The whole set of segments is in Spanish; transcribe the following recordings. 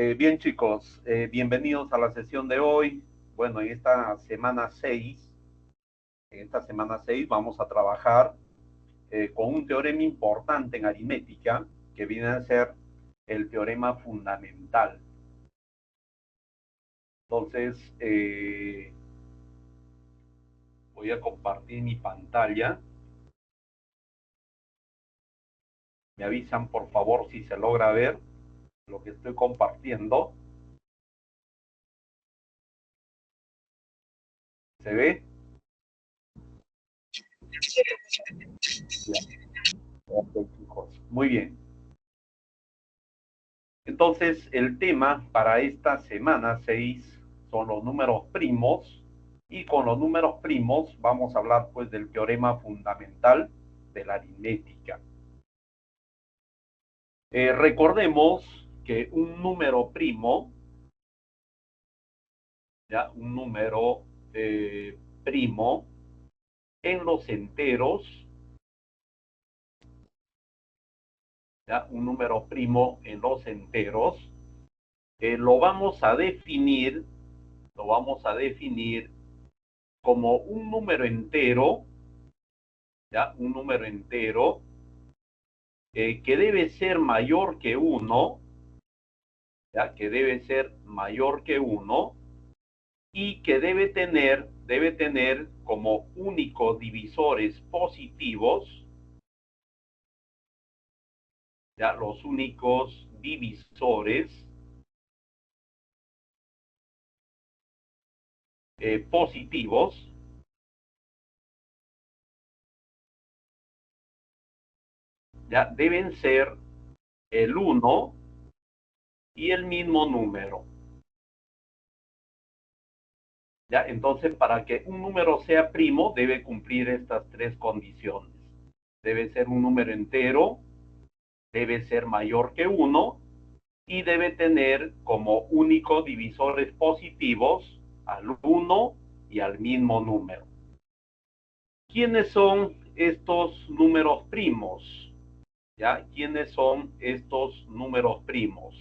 Bien chicos, bienvenidos a la sesión de hoy. Bueno, en esta semana 6 vamos a trabajar con un teorema importante en aritmética que viene a ser el teorema fundamental. Entonces, voy a compartir mi pantalla. Me avisan por favor si se logra ver lo que estoy compartiendo. ¿Se ve? Ok, chicos. Muy bien. Entonces, el tema para esta semana 6 son los números primos, y con los números primos vamos a hablar pues del teorema fundamental de la aritmética. Recordemos que un número primo, ¿ya? Un número primo en los enteros, ¿ya? Un número primo en los enteros, lo vamos a definir como un número entero, ¿ya? Un número entero que debe ser mayor que 1, ¿ya? Que debe ser mayor que 1 y que debe tener como únicos divisores positivos, ¿ya? Los únicos divisores positivos, ¿ya? Deben ser el 1 y el mismo número. ¿Ya? Entonces, para que un número sea primo, debe cumplir estas tres condiciones. Debe ser un número entero, debe ser mayor que 1 y debe tener como únicos divisores positivos al 1 y al mismo número. ¿Quiénes son estos números primos? ¿Ya? ¿Quiénes son estos números primos?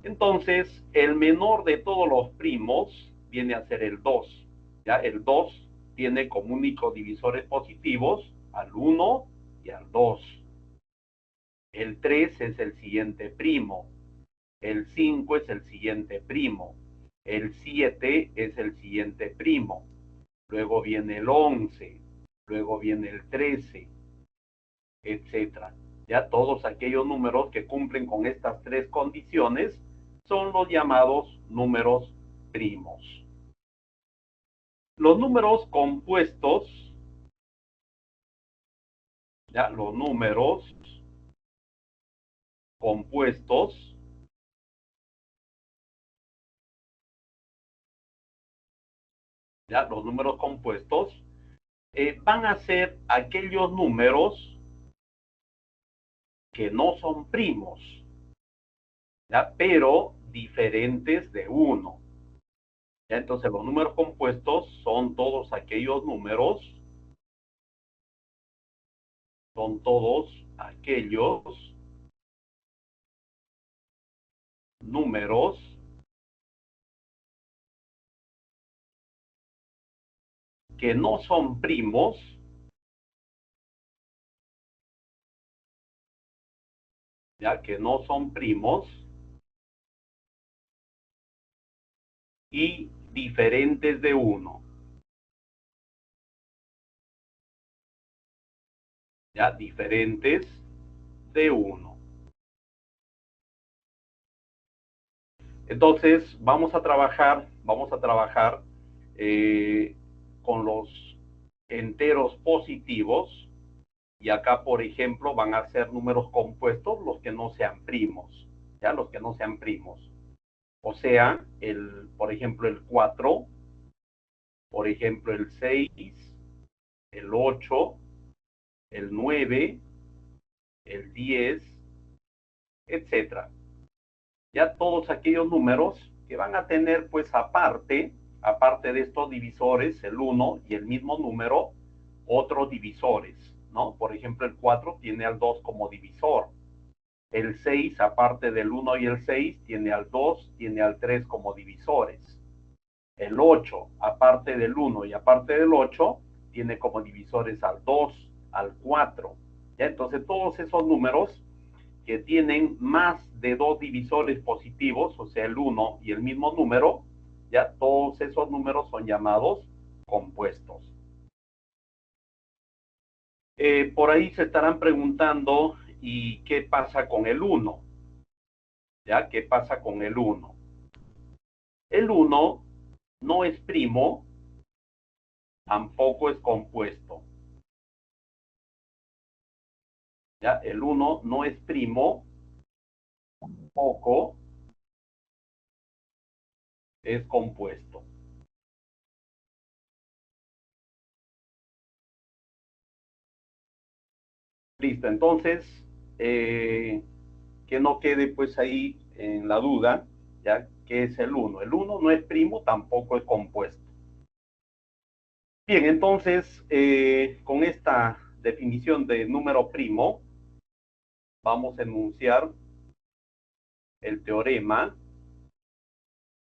Entonces, el menor de todos los primos viene a ser el 2. ¿Ya? El 2 tiene como únicos divisores positivos al 1 y al 2. El 3 es el siguiente primo. El 5 es el siguiente primo. El 7 es el siguiente primo. Luego viene el 11. Luego viene el 13, etcétera. Ya todos aquellos números que cumplen con estas tres condiciones son los llamados números primos. Los números compuestos, ya los números compuestos, ya los números compuestos van a ser aquellos números que no son primos, ¿ya? Pero diferentes de 1. ¿Ya? Entonces los números compuestos son todos aquellos números que no son primos, ya que no son primos y diferentes de 1, ya diferentes de 1. Entonces vamos a trabajar con los enteros positivos, y acá por ejemplo van a ser números compuestos los que no sean primos, ya los que no sean primos. O sea, por ejemplo el 4, por ejemplo el 6, el 8, el 9, el 10, etcétera. Ya todos aquellos números que van a tener pues aparte de estos divisores, el 1 y el mismo número, otros divisores, ¿no? Por ejemplo, el 4 tiene al 2 como divisor, El 6, aparte del 1 y el 6, tiene al 2, tiene al 3 como divisores. El 8, aparte del 1 y aparte del 8, tiene como divisores al 2, al 4. ¿Ya? Entonces, todos esos números que tienen más de dos divisores positivos, o sea, el 1 y el mismo número, ya todos esos números son llamados compuestos. Por ahí se estarán preguntando, ¿y qué pasa con el 1? ¿Ya? ¿Qué pasa con el 1? El 1 no es primo, tampoco es compuesto. ¿Ya? El 1 no es primo, tampoco es compuesto. Listo, entonces, que no quede pues ahí en la duda, ¿ya? ¿Qué es el 1? El 1 no es primo, tampoco es compuesto. Bien, entonces, con esta definición de número primo, vamos a enunciar el teorema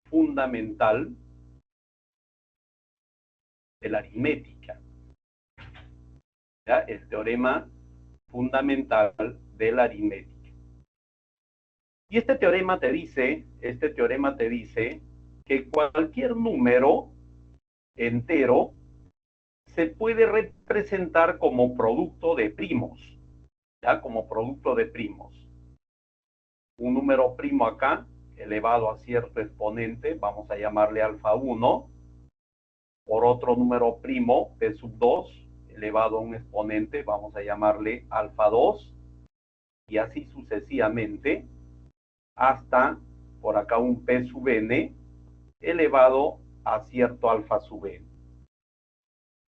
fundamental de la aritmética. ¿Ya? El teorema fundamental de la aritmética. Y este teorema te dice que cualquier número entero se puede representar como producto de primos, ¿ya? Como producto de primos. Un número primo acá, elevado a cierto exponente, vamos a llamarle alfa 1, por otro número primo, p sub 2, elevado a un exponente, vamos a llamarle alfa 2, y así sucesivamente, hasta por acá un p sub n, elevado a cierto alfa sub n.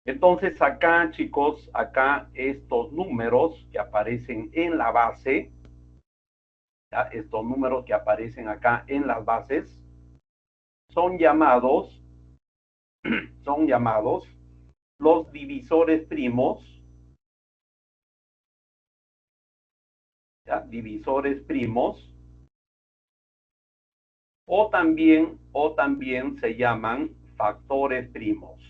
Entonces acá, chicos, acá estos números que aparecen en la base, ¿ya? Estos números que aparecen acá en las bases, son llamados, son llamados los divisores primos, ¿ya? Divisores primos, o también se llaman factores primos,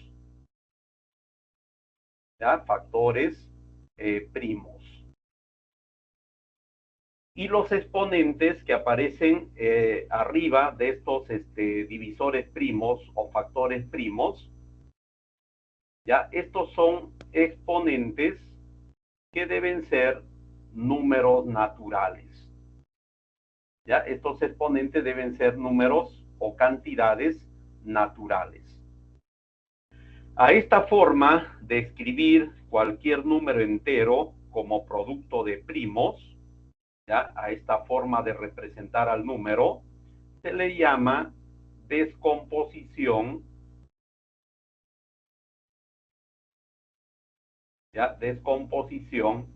¿ya? Factores primos. Y los exponentes que aparecen arriba de estos divisores primos o factores primos, ya estos son exponentes que deben ser números naturales. Ya estos exponentes deben ser números o cantidades naturales. A esta forma de escribir cualquier número entero como producto de primos, ¿ya? A esta forma de representar al número, se le llama descomposición, ¿ya? Descomposición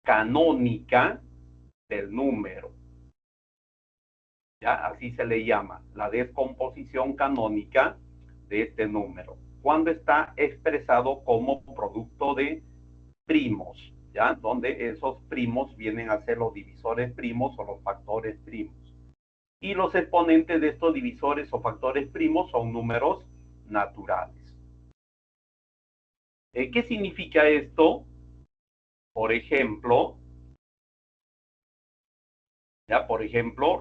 canónica del número, ¿ya? Así se le llama, la descomposición canónica de este número, cuando está expresado como producto de primos, ¿ya? Donde esos primos vienen a ser los divisores primos o los factores primos. Y los exponentes de estos divisores o factores primos son números naturales. ¿Qué significa esto? Por ejemplo,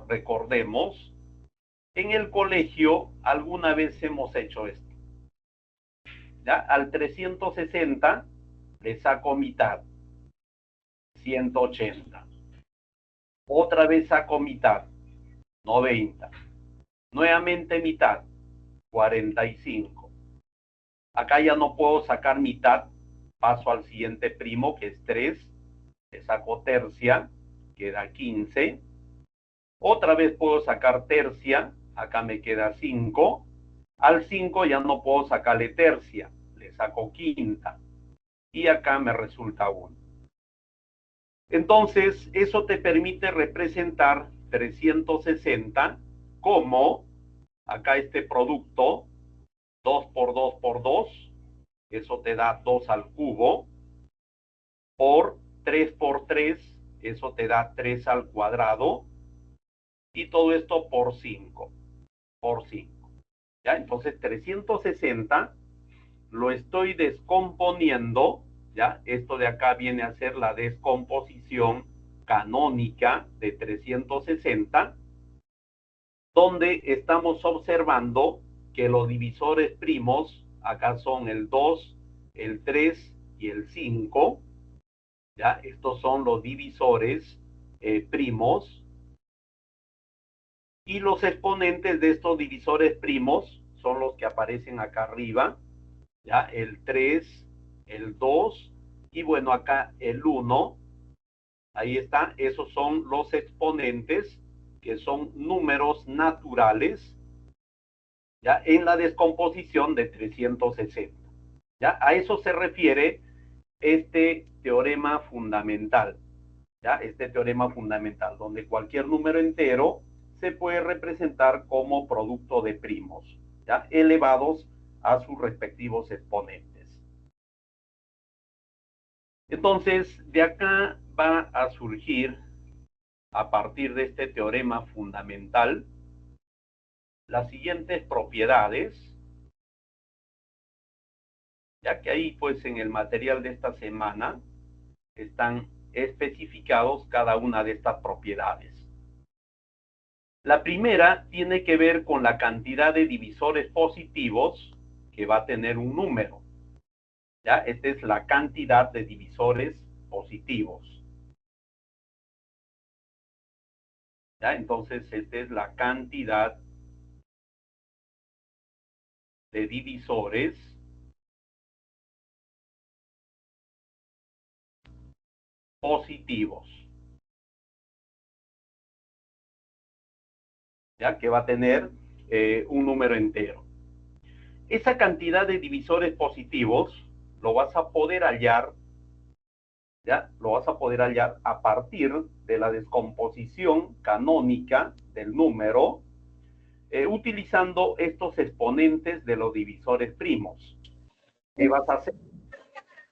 recordemos, en el colegio alguna vez hemos hecho esto. ¿Ya? Al 360 le saco mitad, 180. Otra vez saco mitad, 90. Nuevamente mitad, 45. Acá ya no puedo sacar mitad, paso al siguiente primo que es 3, le saco tercia, queda 15. Otra vez puedo sacar tercia, acá me queda 5. Al 5 ya no puedo sacarle tercia, le saco quinta. Y acá me resulta 1. Entonces, eso te permite representar 360 como, acá este producto, 2 por 2 por 2, eso te da 2 al cubo, por 3 por 3, eso te da 3 al cuadrado, y todo esto por 5, ¿ya? Entonces 360 lo estoy descomponiendo, ¿ya? Esto de acá viene a ser la descomposición canónica de 360, donde estamos observando que los divisores primos acá son el 2, el 3 y el 5, ¿ya? Estos son los divisores primos, y los exponentes de estos divisores primos son los que aparecen acá arriba, ¿ya? El 3, el 2 y bueno, acá el 1. Ahí está, esos son los exponentes, que son números naturales, ¿ya? En la descomposición de 360. ¿Ya? A eso se refiere este teorema fundamental, ¿ya? Este teorema fundamental, donde cualquier número entero se puede representar como producto de primos, ¿ya? Elevados a sus respectivos exponentes. Entonces, de acá va a surgir, a partir de este teorema fundamental, las siguientes propiedades, ya que ahí pues en el material de esta semana están especificados cada una de estas propiedades. La primera tiene que ver con la cantidad de divisores positivos que va a tener un número. ¿Ya? Esta es la cantidad de divisores positivos. ¿Ya? Entonces, esta es la cantidad de divisores positivos, ¿ya? Que va a tener un número entero. Esa cantidad de divisores positivos lo vas a poder hallar, ¿ya? Lo vas a poder hallar a partir de la descomposición canónica del número, utilizando estos exponentes de los divisores primos. ¿Qué vas a hacer?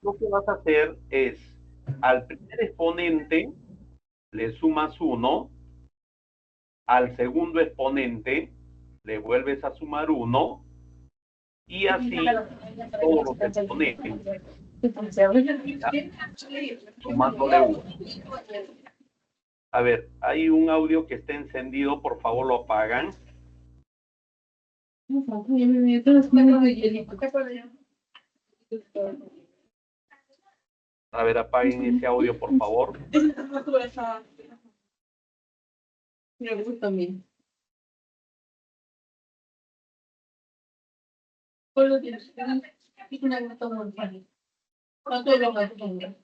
Lo que vas a hacer es, al primer exponente le sumas 1, al segundo exponente le vuelves a sumar 1, y así todos los exponentes, ¿ya? Sumándole 1. A ver, hay un audio que está encendido, por favor lo apagan. A ver, apaguen ese audio, por favor. Me gusta a mí. Solo tienes una nota muy fácil. ¿Cuánto lo vas a tener?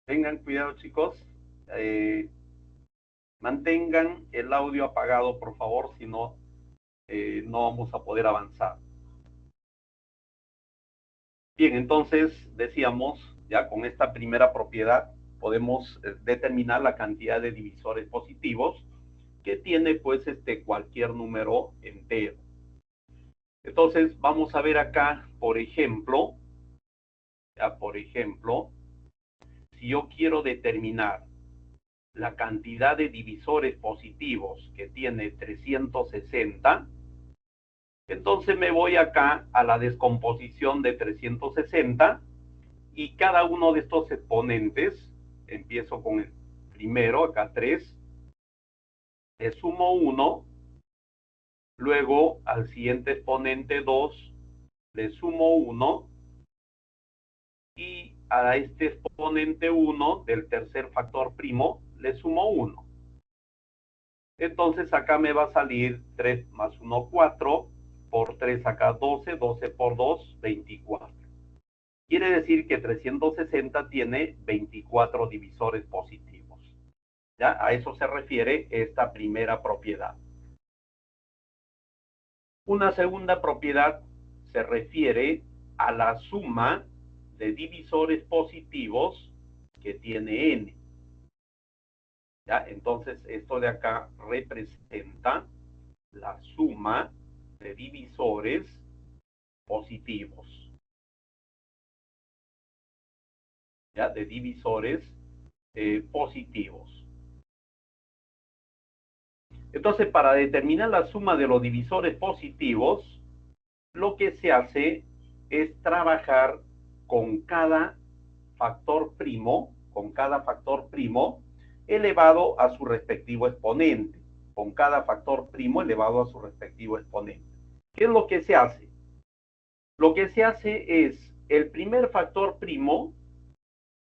Tengan cuidado, chicos. Mantengan el audio apagado, por favor, si no, no vamos a poder avanzar. Bien, entonces decíamos, ya con esta primera propiedad podemos determinar la cantidad de divisores positivos que tiene pues cualquier número entero. Entonces vamos a ver acá, por ejemplo, si yo quiero determinar la cantidad de divisores positivos que tiene 360, entonces me voy acá a la descomposición de 360 y cada uno de estos exponentes, empiezo con el primero, acá 3, le sumo 1, luego al siguiente exponente 2, le sumo 1, y a este exponente 1 del tercer factor primo le sumo 1. Entonces acá me va a salir 3 más 1, 4, por 3 acá 12, 12 por 2, 24. Quiere decir que 360 tiene 24 divisores positivos. ¿Ya? A eso se refiere esta primera propiedad. Una segunda propiedad se refiere a la suma de divisores positivos que tiene n. ¿Ya? Entonces, esto de acá representa la suma de divisores positivos. ¿Ya? De divisores positivos. Entonces, para determinar la suma de los divisores positivos, lo que se hace es trabajar con cada factor primo, elevado a su respectivo exponente, con cada factor primo elevado a su respectivo exponente. ¿Qué es lo que se hace? Lo que se hace es el primer factor primo,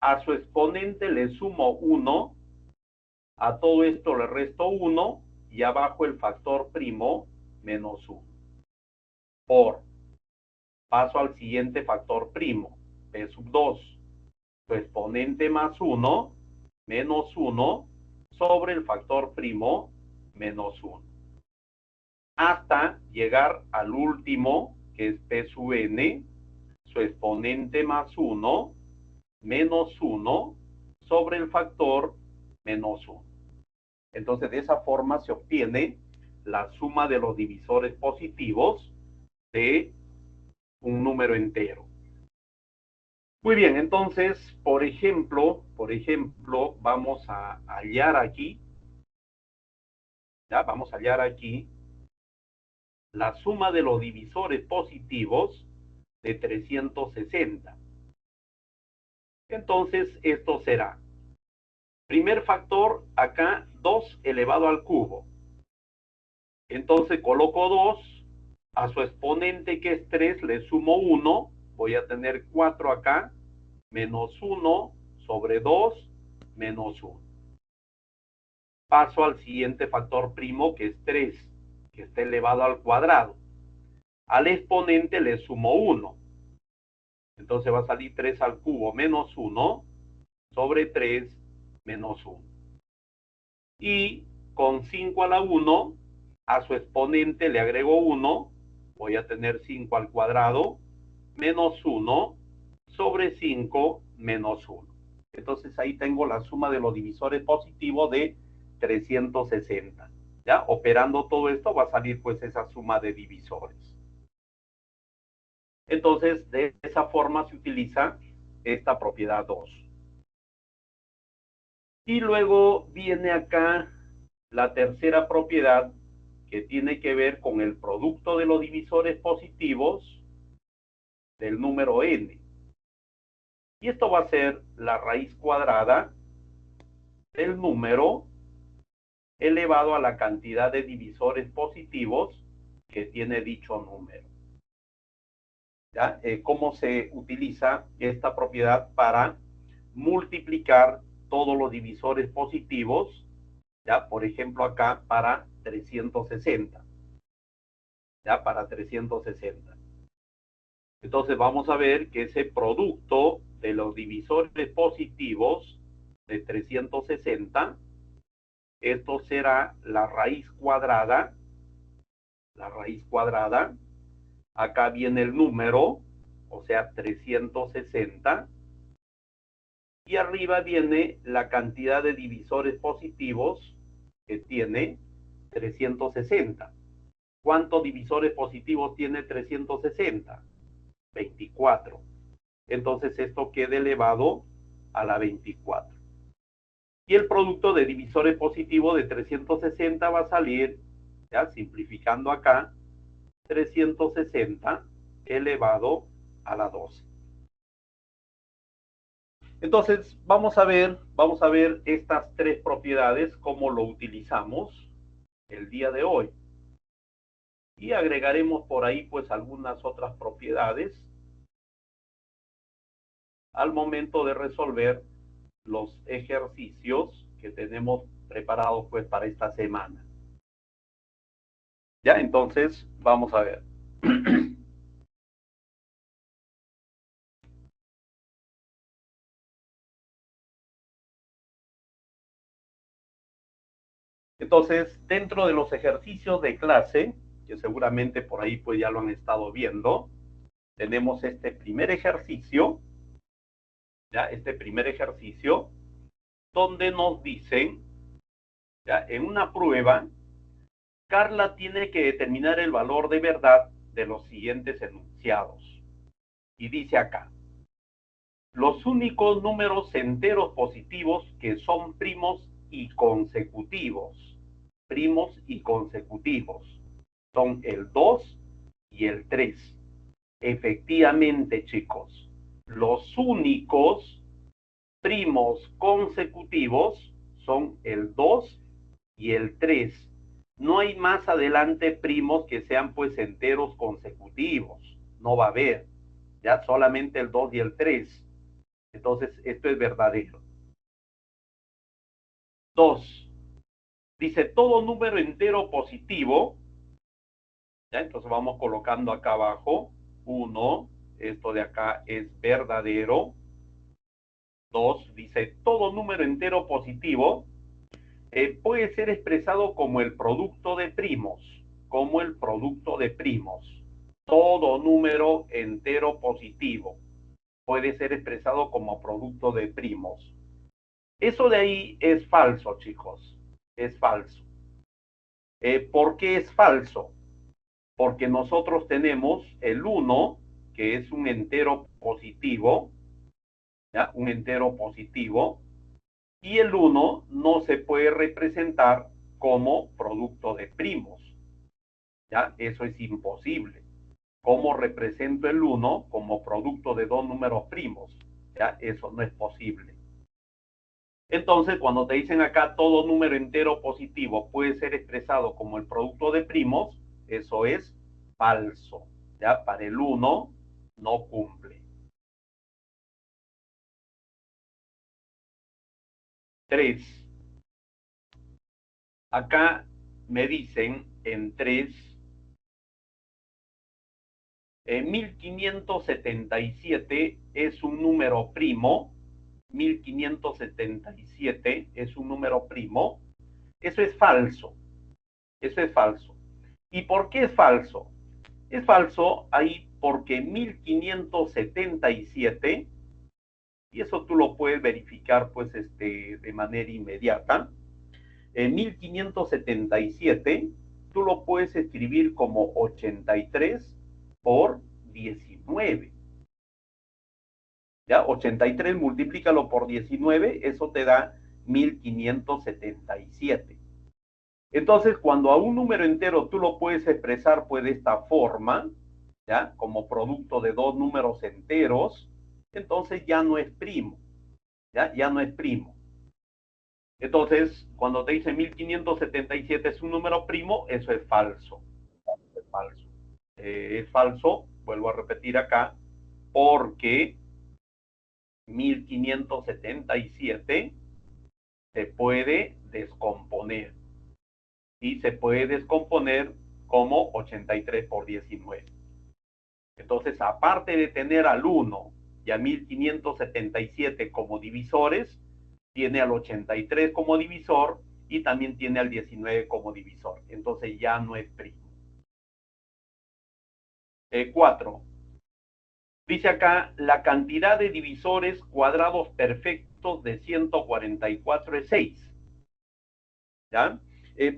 a su exponente le sumo 1, a todo esto le resto 1 y abajo el factor primo menos 1. Paso al siguiente factor primo, p sub 2, su exponente más 1 menos 1 sobre el factor primo menos 1. Hasta llegar al último, que es p sub n, su exponente más 1 menos 1 sobre el factor menos 1. Entonces, de esa forma se obtiene la suma de los divisores positivos de un número entero. Muy bien, entonces, por ejemplo, vamos a hallar aquí, ¿ya? Vamos a hallar aquí la suma de los divisores positivos de 360. Entonces, esto será, primer factor, acá 2 elevado al cubo. Entonces, coloco 2, a su exponente que es 3 le sumo 1, voy a tener 4 acá, menos 1 sobre 2, menos 1. Paso al siguiente factor primo, que es 3, que está elevado al cuadrado. Al exponente le sumo 1. Entonces va a salir 3 al cubo menos 1 sobre 3 menos 1. Y con 5 a la 1, a su exponente le agrego 1, voy a tener 5 al cuadrado menos 1 sobre 5 menos 1. Entonces ahí tengo la suma de los divisores positivos de 360. ¿Ya? Operando todo esto va a salir pues esa suma de divisores. Entonces, de esa forma se utiliza esta propiedad 2. Y luego viene acá la tercera propiedad, que tiene que ver con el producto de los divisores positivos del número n. Y esto va a ser la raíz cuadrada del número elevado a la cantidad de divisores positivos que tiene dicho número. ¿Ya? ¿Cómo se utiliza esta propiedad para multiplicar todos los divisores positivos? ¿Ya? Por ejemplo, acá para 360. ¿Ya? Para 360. Entonces vamos a ver que ese producto de los divisores positivos de 360, esto será la raíz cuadrada. Acá viene el número, o sea, 360. Y arriba viene la cantidad de divisores positivos que tiene 360. ¿Cuántos divisores positivos tiene 360? 24. Entonces esto queda elevado a la 24. Y el producto de divisores positivos de 360 va a salir, ya simplificando acá, 360 elevado a la 12. Entonces vamos a ver estas tres propiedades, cómo lo utilizamos el día de hoy. Y agregaremos por ahí pues algunas otras propiedades al momento de resolver los ejercicios que tenemos preparados pues para esta semana. Ya, entonces vamos a ver. Entonces, dentro de los ejercicios de clase, que seguramente por ahí pues ya lo han estado viendo, tenemos este primer ejercicio ¿ya? Este primer ejercicio, donde nos dicen, ¿ya? En una prueba, Carla tiene que determinar el valor de verdad de los siguientes enunciados. Y dice acá, los únicos números enteros positivos que son primos y consecutivos son el 2 y el 3. Efectivamente, chicos, los únicos primos consecutivos son el 2 y el 3. No hay más adelante primos que sean pues enteros consecutivos. No va a haber. Ya solamente el 2 y el 3. Entonces, esto es verdadero. 2. Dice todo número entero positivo. ¿Ya? Entonces vamos colocando acá abajo. 1. Esto de acá es verdadero. 2. Dice todo número entero positivo puede ser expresado como el producto de primos. Como el producto de primos. Todo número entero positivo puede ser expresado como producto de primos. Eso de ahí es falso, chicos. Es falso. ¿Por qué es falso? Porque nosotros tenemos el 1, que es un entero positivo, ¿ya? Un entero positivo, y el 1 no se puede representar como producto de primos, ¿ya? Eso es imposible. ¿Cómo represento el 1 como producto de dos números primos? ¿Ya? Eso no es posible. Entonces, cuando te dicen acá todo número entero positivo puede ser expresado como el producto de primos, eso es falso. ¿Ya? Para el 1 no cumple. 3. Acá me dicen en 3, 1577 es un número primo. 1577 es un número primo. Eso es falso. Eso es falso. ¿Y por qué es falso? Es falso ahí porque 1577, y eso tú lo puedes verificar pues de manera inmediata, en 1577 tú lo puedes escribir como 83 por 19. ¿Ya? 83 multiplícalo por 19, eso te da 1577. Entonces, cuando a un número entero tú lo puedes expresar pues de esta forma, ¿ya? Como producto de dos números enteros, entonces ya no es primo, ¿ya? Ya no es primo. Entonces, cuando te dice 1577 es un número primo, eso es falso. Es falso. Es falso, vuelvo a repetir acá, porque 1577 se puede descomponer. Y se puede descomponer como 83 por 19. Entonces, aparte de tener al 1 y a 1577 como divisores, tiene al 83 como divisor y también tiene al 19 como divisor. Entonces ya no es primo. 4. Dice acá, la cantidad de divisores cuadrados perfectos de 144 es 6. ¿Ya?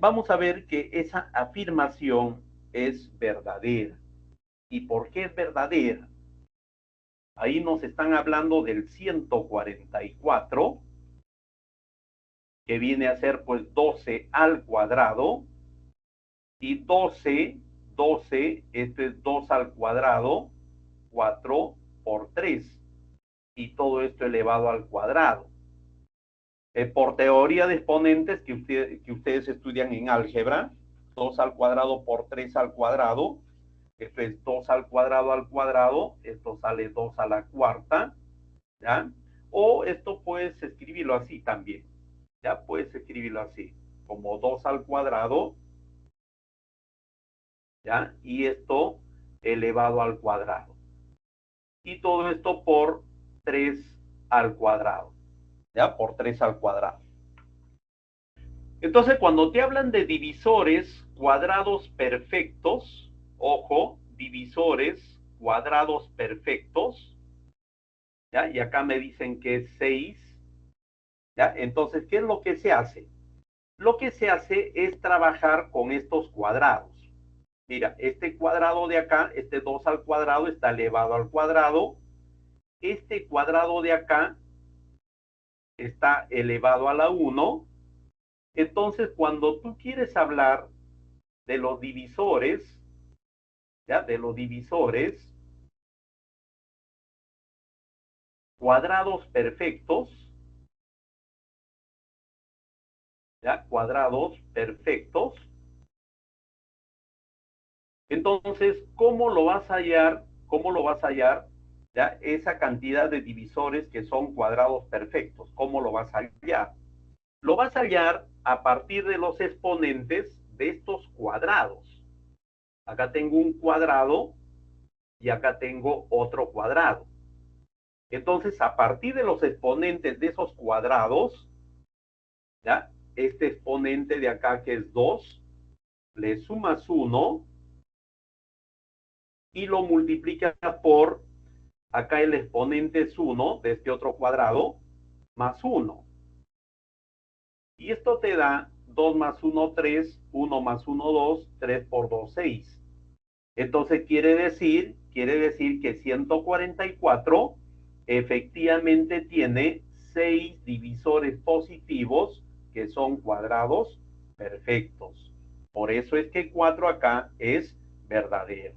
Vamos a ver que esa afirmación es verdadera. ¿Y por qué es verdadera? Ahí nos están hablando del 144, que viene a ser pues 12 al cuadrado, y 12, este es 2 al cuadrado, 4 por 3, y todo esto elevado al cuadrado. Por teoría de exponentes que ustedes estudian en álgebra, 2 al cuadrado por 3 al cuadrado, esto es 2 al cuadrado, esto sale 2 a la cuarta, ¿ya? O esto puedes escribirlo así también, ¿ya? Puedes escribirlo así, como 2 al cuadrado, ¿ya? Y esto elevado al cuadrado. Y todo esto por 3 al cuadrado, ¿ya? Por 3 al cuadrado. Entonces, cuando te hablan de divisores cuadrados perfectos, ojo, divisores cuadrados perfectos, ¿ya? Y acá me dicen que es 6, ¿ya? Entonces, ¿qué es lo que se hace? Lo que se hace es trabajar con estos cuadrados. Mira, este cuadrado de acá, este 2 al cuadrado está elevado al cuadrado. Este cuadrado de acá está elevado a la 1. Entonces, cuando tú quieres hablar de los divisores, ¿ya? De los divisores, cuadrados perfectos, ¿ya? Cuadrados perfectos. Entonces, ¿cómo lo vas a hallar? ¿Cómo lo vas a hallar? ¿Ya? Esa cantidad de divisores que son cuadrados perfectos. ¿Cómo lo vas a hallar? Lo vas a hallar a partir de los exponentes de estos cuadrados. Acá tengo un cuadrado y acá tengo otro cuadrado. Entonces, a partir de los exponentes de esos cuadrados, ¿ya? Este exponente de acá que es 2, le sumas 1 y lo multiplicas por, acá el exponente es 1 de este otro cuadrado, más 1. Y esto te da 2 más 1, 3, 1 más 1, 2, 3 por 2, 6. Entonces quiere decir que 144 efectivamente tiene 6 divisores positivos que son cuadrados perfectos. Por eso es que 4 acá es verdadero.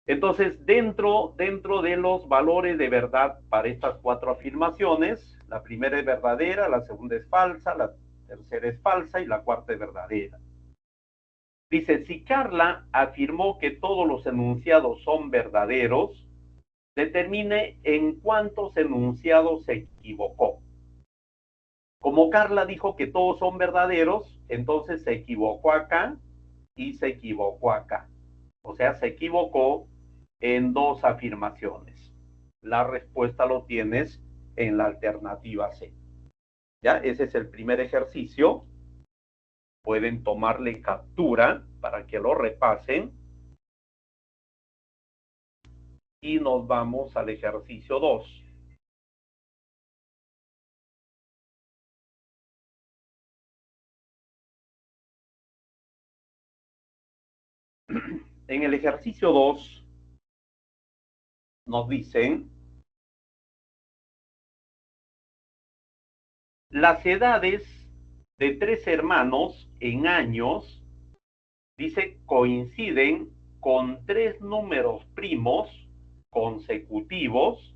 Entonces, dentro de los valores de verdad para estas 4 afirmaciones, la primera es verdadera, la segunda es falsa, la tercera es falsa y la cuarta es verdadera. Dice, si Carla afirmó que todos los enunciados son verdaderos, determine en cuántos enunciados se equivocó. Como Carla dijo que todos son verdaderos, entonces se equivocó acá y se equivocó acá. O sea, se equivocó en 2 afirmaciones. La respuesta lo tienes en la alternativa C. ¿Ya? Ese es el primer ejercicio. Pueden tomarle captura para que lo repasen. Y nos vamos al ejercicio 2. En el ejercicio 2 nos dicen las edades de 3 hermanos en años, dice, coinciden con 3 números primos consecutivos,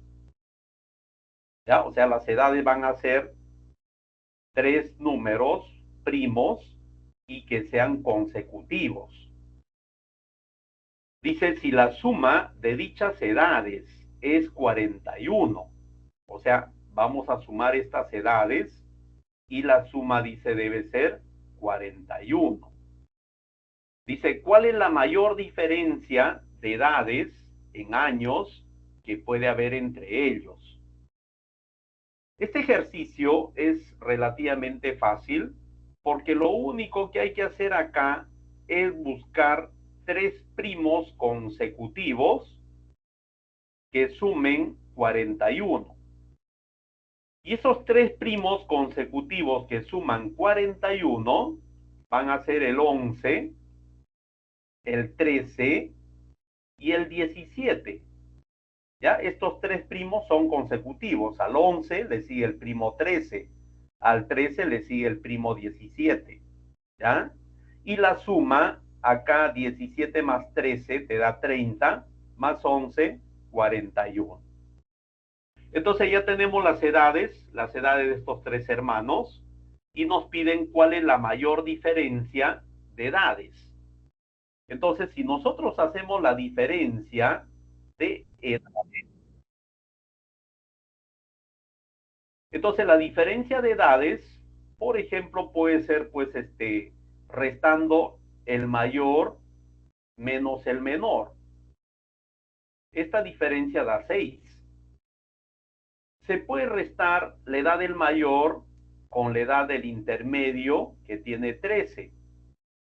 ¿ya? O sea, las edades van a ser 3 números primos y que sean consecutivos. Dice, si la suma de dichas edades es 41, o sea, vamos a sumar estas edades y la suma, dice, debe ser 41. Dice, ¿cuál es la mayor diferencia de edades en años que puede haber entre ellos? Este ejercicio es relativamente fácil porque lo único que hay que hacer acá es buscar 3 primos consecutivos que sumen 41. Y esos 3 primos consecutivos que suman 41 van a ser el 11, el 13 y el 17. ¿Ya? Estos 3 primos son consecutivos. Al 11 le sigue el primo 13, al 13 le sigue el primo 17. ¿Ya? Y la suma, acá 17 más 13 te da 30, más 11, 41. Entonces ya tenemos las edades de estos 3 hermanos, y nos piden cuál es la mayor diferencia de edades. Entonces, si nosotros hacemos la diferencia de edades, entonces la diferencia de edades, por ejemplo, puede ser pues restando el mayor menos el menor. Esta diferencia da 6. Se puede restar la edad del mayor con la edad del intermedio, que tiene 13.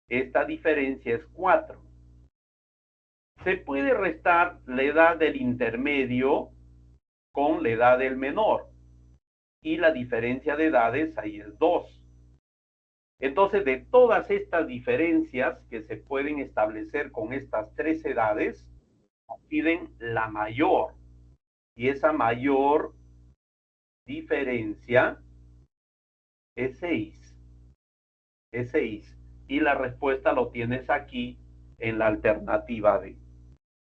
Esta diferencia es 4. Se puede restar la edad del intermedio con la edad del menor. Y la diferencia de edades ahí es 2. Entonces, de todas estas diferencias que se pueden establecer con estas tres edades, piden la mayor. Y esa mayor diferencia es 6. Es 6. Y la respuesta lo tienes aquí en la alternativa D.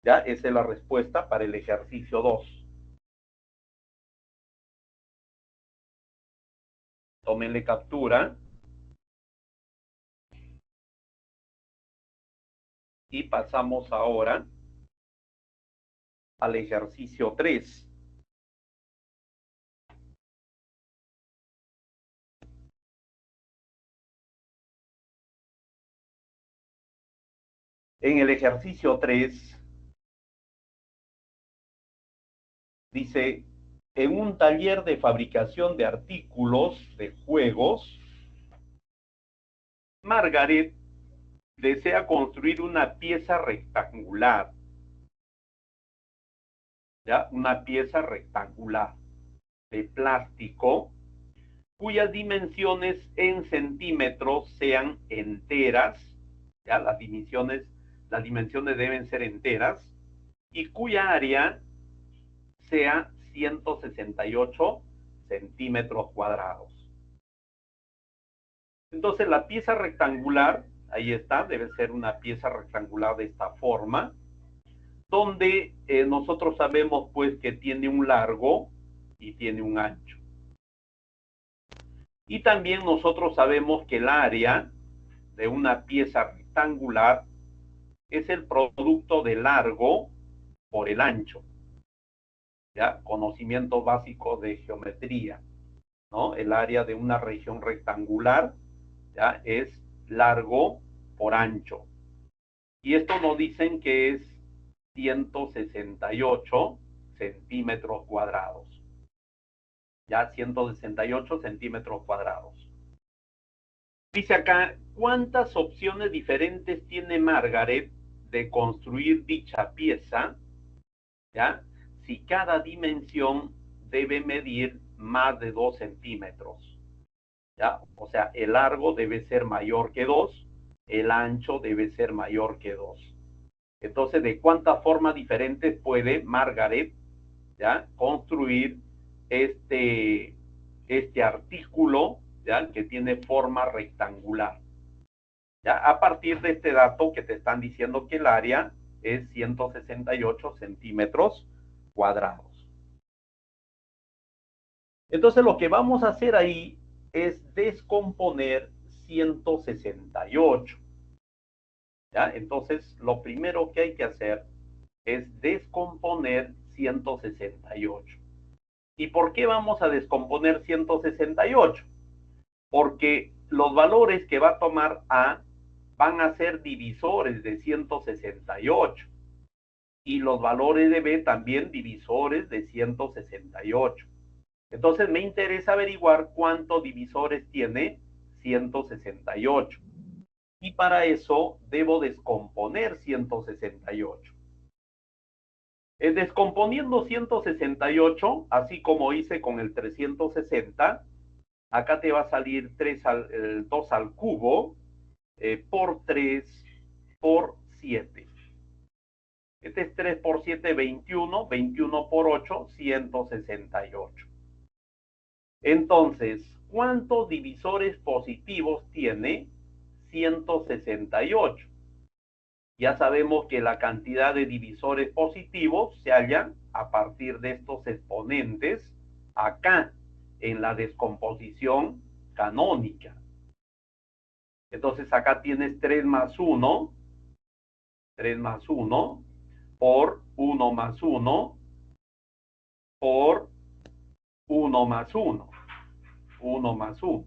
¿Ya? Esa es la respuesta para el ejercicio 2. Tómenle captura. Y pasamos ahora al ejercicio 3. En el ejercicio 3 dice, en un taller de fabricación de artículos de juegos, Margaret desea construir una pieza rectangular. ¿Ya? Una pieza rectangular de plástico cuyas dimensiones en centímetros sean enteras. ¿Ya? Las dimensiones deben ser enteras y cuya área sea 168 centímetros cuadrados. Entonces la pieza rectangular, ahí está, debe ser una pieza rectangular de esta forma, donde nosotros sabemos pues que tiene un largo y tiene un ancho. Y también nosotros sabemos que el área de una pieza rectangular es el producto del largo por el ancho. ¿Ya? Conocimiento básico de geometría, ¿no? El área de una región rectangular, ¿ya? Es largo por ancho. Y esto nos dicen que es 168 centímetros cuadrados. Ya 168 centímetros cuadrados. Dice acá, ¿cuántas opciones diferentes tiene Margaret de construir dicha pieza? ¿Ya? Si cada dimensión debe medir más de 2 centímetros. ¿Ya? O sea, el largo debe ser mayor que 2, el ancho debe ser mayor que 2. Entonces, ¿de cuántas formas diferentes puede Margaret, ¿ya? construir este artículo, ¿ya? que tiene forma rectangular? ¿Ya? A partir de este dato que te están diciendo que el área es 168 centímetros cuadrados. Entonces lo que vamos a hacer ahí es descomponer 168. ¿Ya? Entonces lo primero que hay que hacer es descomponer 168. ¿Y por qué vamos a descomponer 168? Porque los valores que va a tomar A van a ser divisores de 168 y los valores de B también divisores de 168. Entonces me interesa averiguar cuántos divisores tiene 168. Y para eso debo descomponer 168. Descomponiendo 168, así como hice con el 360, acá te va a salir 2 al cubo por 3 por 7. Este es 3 por 7, 21. 21 por 8, 168. Entonces, ¿cuántos divisores positivos tiene 168? Ya sabemos que la cantidad de divisores positivos se halla a partir de estos exponentes acá en la descomposición canónica. Entonces acá tienes 3 más 1, 3 más 1, por 1 más 1, por 1 más 1, 1 más 1.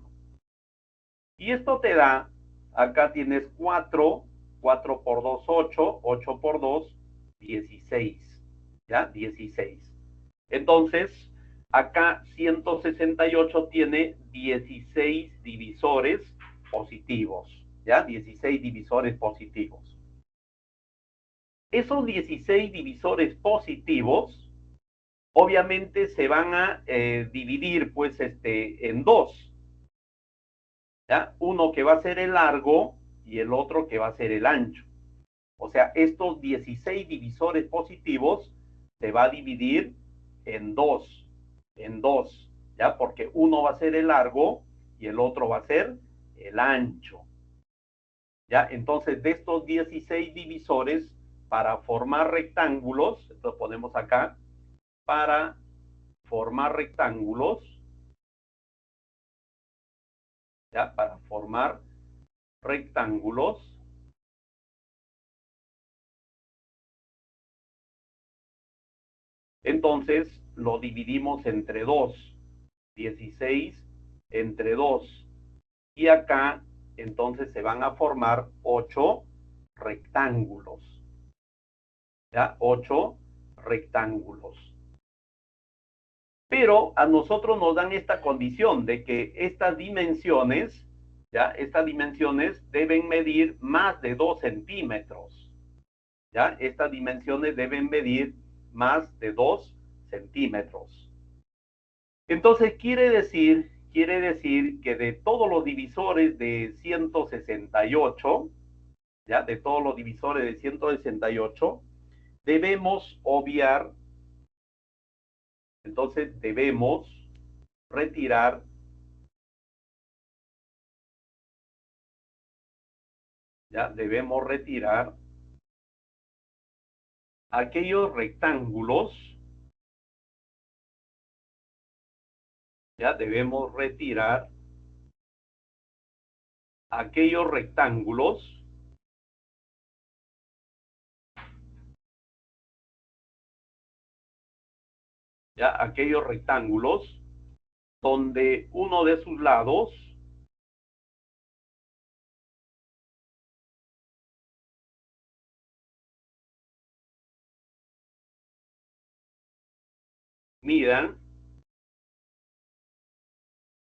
Y esto te da, acá tienes 4, 4 por 2, 8, 8 por 2, 16. ¿Ya? 16. Entonces, acá 168 tiene 16 divisores positivos. ¿Ya? 16 divisores positivos. Esos 16 divisores positivos obviamente se van a dividir pues en dos, ¿ya? Uno que va a ser el largo y el otro que va a ser el ancho. O sea, estos 16 divisores positivos se va a dividir en dos, ¿ya? Porque uno va a ser el largo y el otro va a ser el ancho, ¿ya? Entonces, de estos 16 divisores, para formar rectángulos, esto ponemos acá, para formar rectángulos, ¿ya? Para formar rectángulos, entonces lo dividimos entre 2, 16 entre 2. Y acá, entonces, se van a formar 8 rectángulos, ¿ya? 8 rectángulos. Pero a nosotros nos dan esta condición de que estas dimensiones, ¿ya? Estas dimensiones deben medir más de 2 centímetros, ¿ya? Estas dimensiones deben medir más de 2 centímetros. Entonces quiere decir que de todos los divisores de 168, ¿ya? De todos los divisores de 168, debemos obviar, entonces debemos retirar, ¿ya? Debemos retirar aquellos rectángulos, ¿ya? Debemos retirar aquellos rectángulos, ¿ya? Aquellos rectángulos donde uno de sus lados midan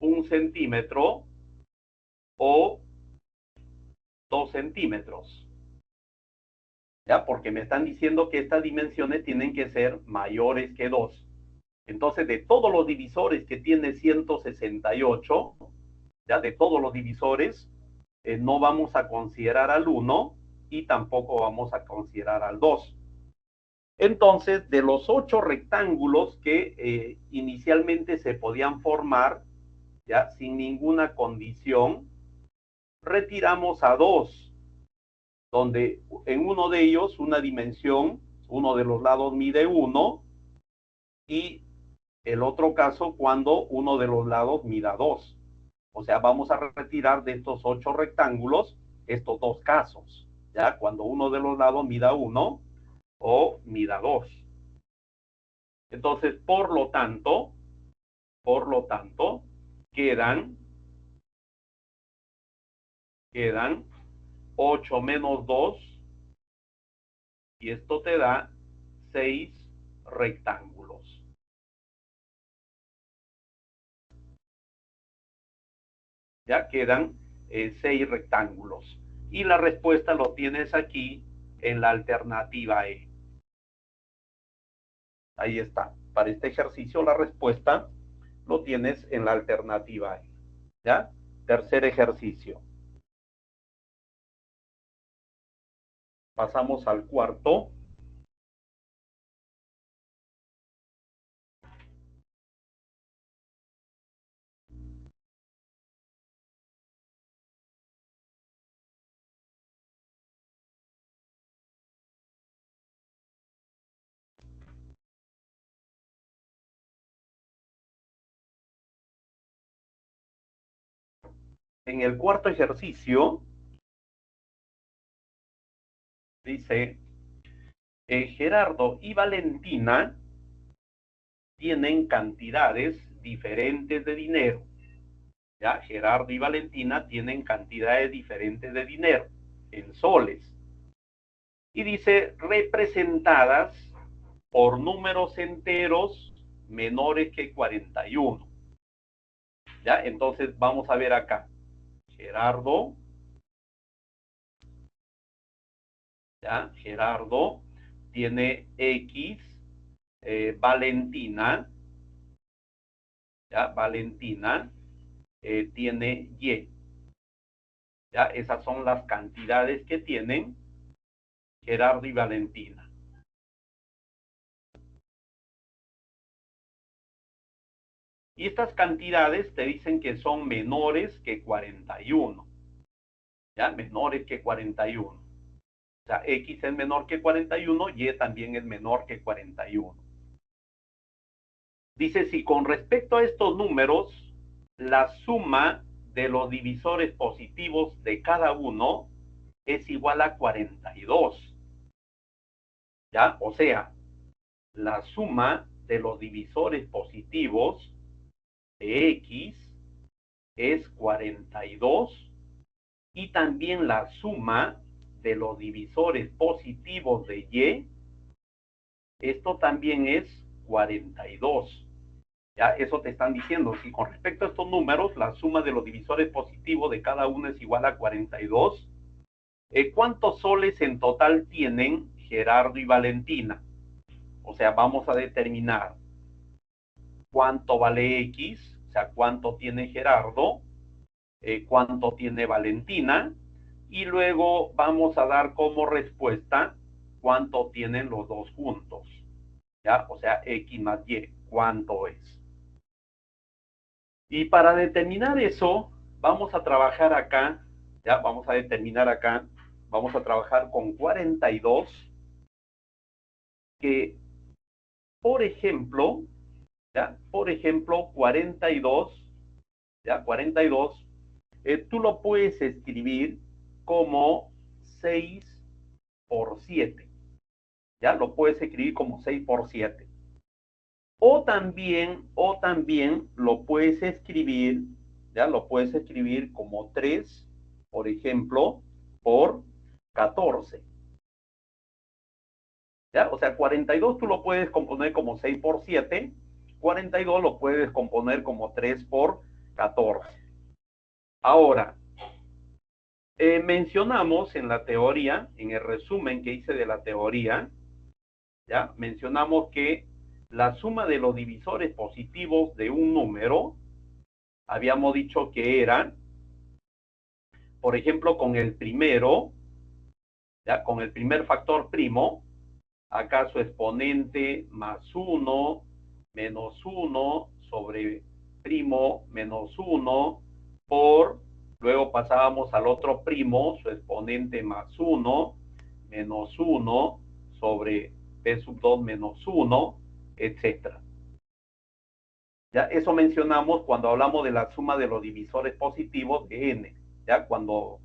1 centímetro o 2 centímetros, ¿ya? Porque me están diciendo que estas dimensiones tienen que ser mayores que 2. Entonces, de todos los divisores que tiene 168, ¿ya? De todos los divisores, no vamos a considerar al 1 y tampoco vamos a considerar al 2. Entonces, de los 8 rectángulos que inicialmente se podían formar, ¿ya? Sin ninguna condición, retiramos a 2, donde en uno de ellos una dimensión, uno de los lados mide 1 y el otro caso cuando uno de los lados mida 2. O sea, vamos a retirar de estos 8 rectángulos estos dos casos, ¿ya? Cuando uno de los lados mida 1 o mida 2. Entonces, por lo tanto, quedan 8 menos 2 y esto te da 6 rectángulos. Ya quedan 6 rectángulos. Y la respuesta lo tienes aquí en la alternativa E. Ahí está. Para este ejercicio la respuesta lo tienes en la alternativa E. ¿Ya? Tercer ejercicio. Pasamos al cuarto. En el cuarto ejercicio dice, Gerardo y Valentina tienen cantidades diferentes de dinero. ¿Ya? Gerardo y Valentina tienen cantidades diferentes de dinero en soles. Y dice representadas por números enteros menores que 41. ¿Ya? Entonces vamos a ver acá. Gerardo, ¿ya? Gerardo tiene X, Valentina, ¿ya? Valentina tiene Y. ¿Ya? Esas son las cantidades que tienen Gerardo y Valentina. Y estas cantidades te dicen que son menores que 41. ¿Ya? Menores que 41. O sea, X es menor que 41, Y también es menor que 41. Dice, si con respecto a estos números, la suma de los divisores positivos de cada uno es igual a 42. ¿Ya? O sea, la suma de los divisores positivos de X es 42 y también la suma de los divisores positivos de Y, esto también es 42. Ya, eso te están diciendo. Si con respecto a estos números, la suma de los divisores positivos de cada uno es igual a 42, ¿cuántos soles en total tienen Gerardo y Valentina? O sea, vamos a determinar cuánto vale X, o sea, cuánto tiene Gerardo, cuánto tiene Valentina, y luego vamos a dar como respuesta cuánto tienen los dos juntos. ¿Ya? O sea, X más Y, ¿cuánto es? Y para determinar eso, vamos a trabajar acá, ya vamos a determinar acá, vamos a trabajar con 42, que por ejemplo, ya, por ejemplo, 42, ya, 42, tú lo puedes escribir como 6 por 7, ya, lo puedes escribir como 6 por 7. O también lo puedes escribir, ya lo puedes escribir como 3, por ejemplo, por 14. ¿Ya? O sea, 42 tú lo puedes componer como 6 por 7, 42 lo puedes componer como 3 por 14. Ahora, mencionamos en la teoría, en el resumen que hice de la teoría, ¿ya? Mencionamos que la suma de los divisores positivos de un número, habíamos dicho que eran, por ejemplo, con el primero, ¿ya? Con el primer factor primo, acá su exponente más 1, menos 1, sobre primo menos 1, por, luego pasábamos al otro primo, su exponente más 1, menos 1, sobre p sub 2 menos 1, etcétera. ¿Ya? Eso mencionamos cuando hablamos de la suma de los divisores positivos de n, ¿ya? Cuando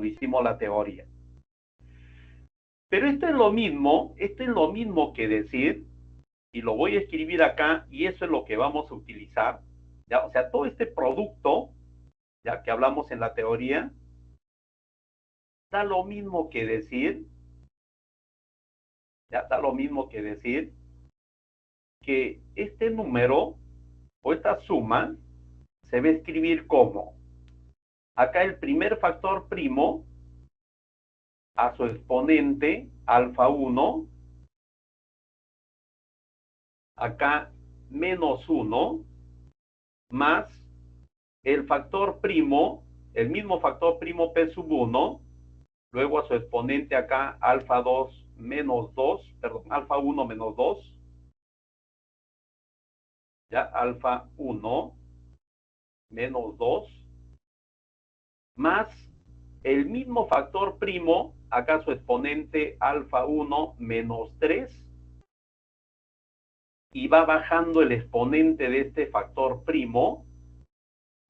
hicimos la teoría. Pero esto es lo mismo que decir, y lo voy a escribir acá, y eso es lo que vamos a utilizar, ¿ya? O sea, todo este producto, ya que hablamos en la teoría, da lo mismo que decir, ya da lo mismo que decir que este número o esta suma se va a escribir como acá el primer factor primo a su exponente alfa 1, acá menos 1, más el factor primo, el mismo factor primo p sub 1, luego a su exponente acá alfa 2 menos 2, perdón, alfa 1 menos 2, ya, alfa 1 menos 2, más el mismo factor primo, acá su exponente alfa 1 menos 3, y va bajando el exponente de este factor primo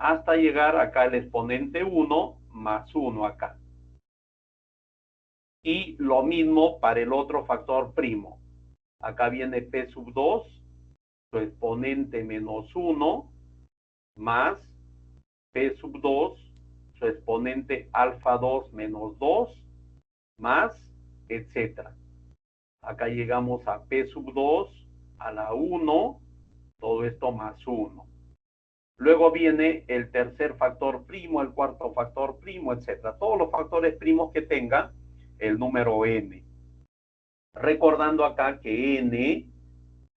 hasta llegar acá el exponente 1 más 1 acá. Y lo mismo para el otro factor primo. Acá viene p sub 2, su exponente menos 1, más p sub 2, su exponente alfa 2 menos 2, más, etcétera. Acá llegamos a p sub 2, a la 1, todo esto más 1. Luego viene el tercer factor primo, el cuarto factor primo, etcétera. Todos los factores primos que tenga el número n. Recordando acá que n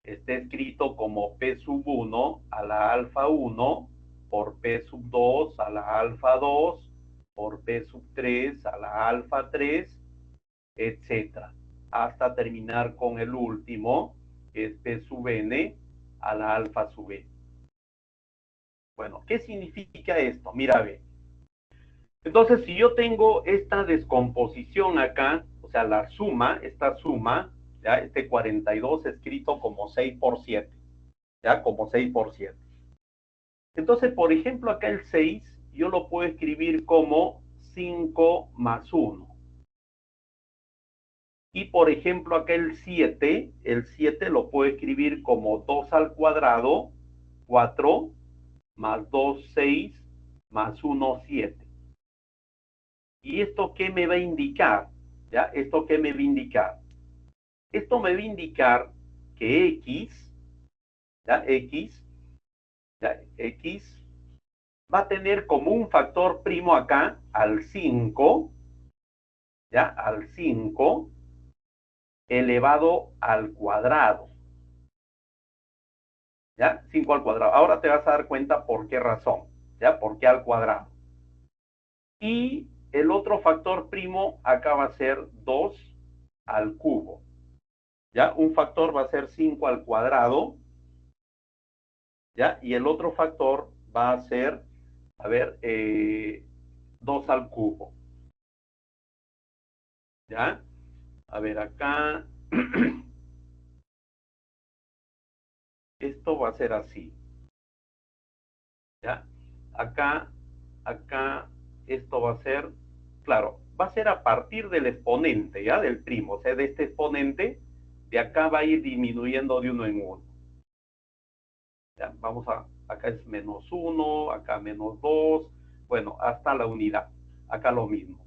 esté escrito como P sub 1 a la alfa 1 por P sub 2 a la alfa 2 por P sub 3 a la alfa 3, etcétera, hasta terminar con el último, que es P sub n a la alfa sub n. Bueno, ¿qué significa esto? Mira, ve. Entonces, si yo tengo esta descomposición acá, o sea, la suma, esta suma, ¿ya? Este 42 escrito como 6 por 7, ¿ya? Como 6 por 7. Entonces, por ejemplo, acá el 6, yo lo puedo escribir como 5 más 1. Y, por ejemplo, acá el 7 lo puedo escribir como 2 al cuadrado, 4, más 2, 6, más 1, 7. ¿Y esto qué me va a indicar? ¿Ya? ¿Esto qué me va a indicar? Esto me va a indicar que X, ¿ya? X va a tener como un factor primo acá al 5, ¿ya? Al 5 elevado al cuadrado, ¿ya? 5 al cuadrado. Ahora te vas a dar cuenta por qué razón, ¿ya? ¿Por qué al cuadrado? Y el otro factor primo acá va a ser 2 al cubo, ¿ya? Un factor va a ser 5 al cuadrado, ¿ya? Y el otro factor va a ser, a ver, 2 al cubo, ¿ya? A ver, acá, esto va a ser así, ¿ya? Acá, acá, esto va a ser, claro, va a ser a partir del exponente, ¿ya? Del primo, o sea, de este exponente, de acá va a ir disminuyendo de uno en uno. ¿Ya? Vamos a, acá es menos 1, acá menos 2, bueno, hasta la unidad. Acá lo mismo.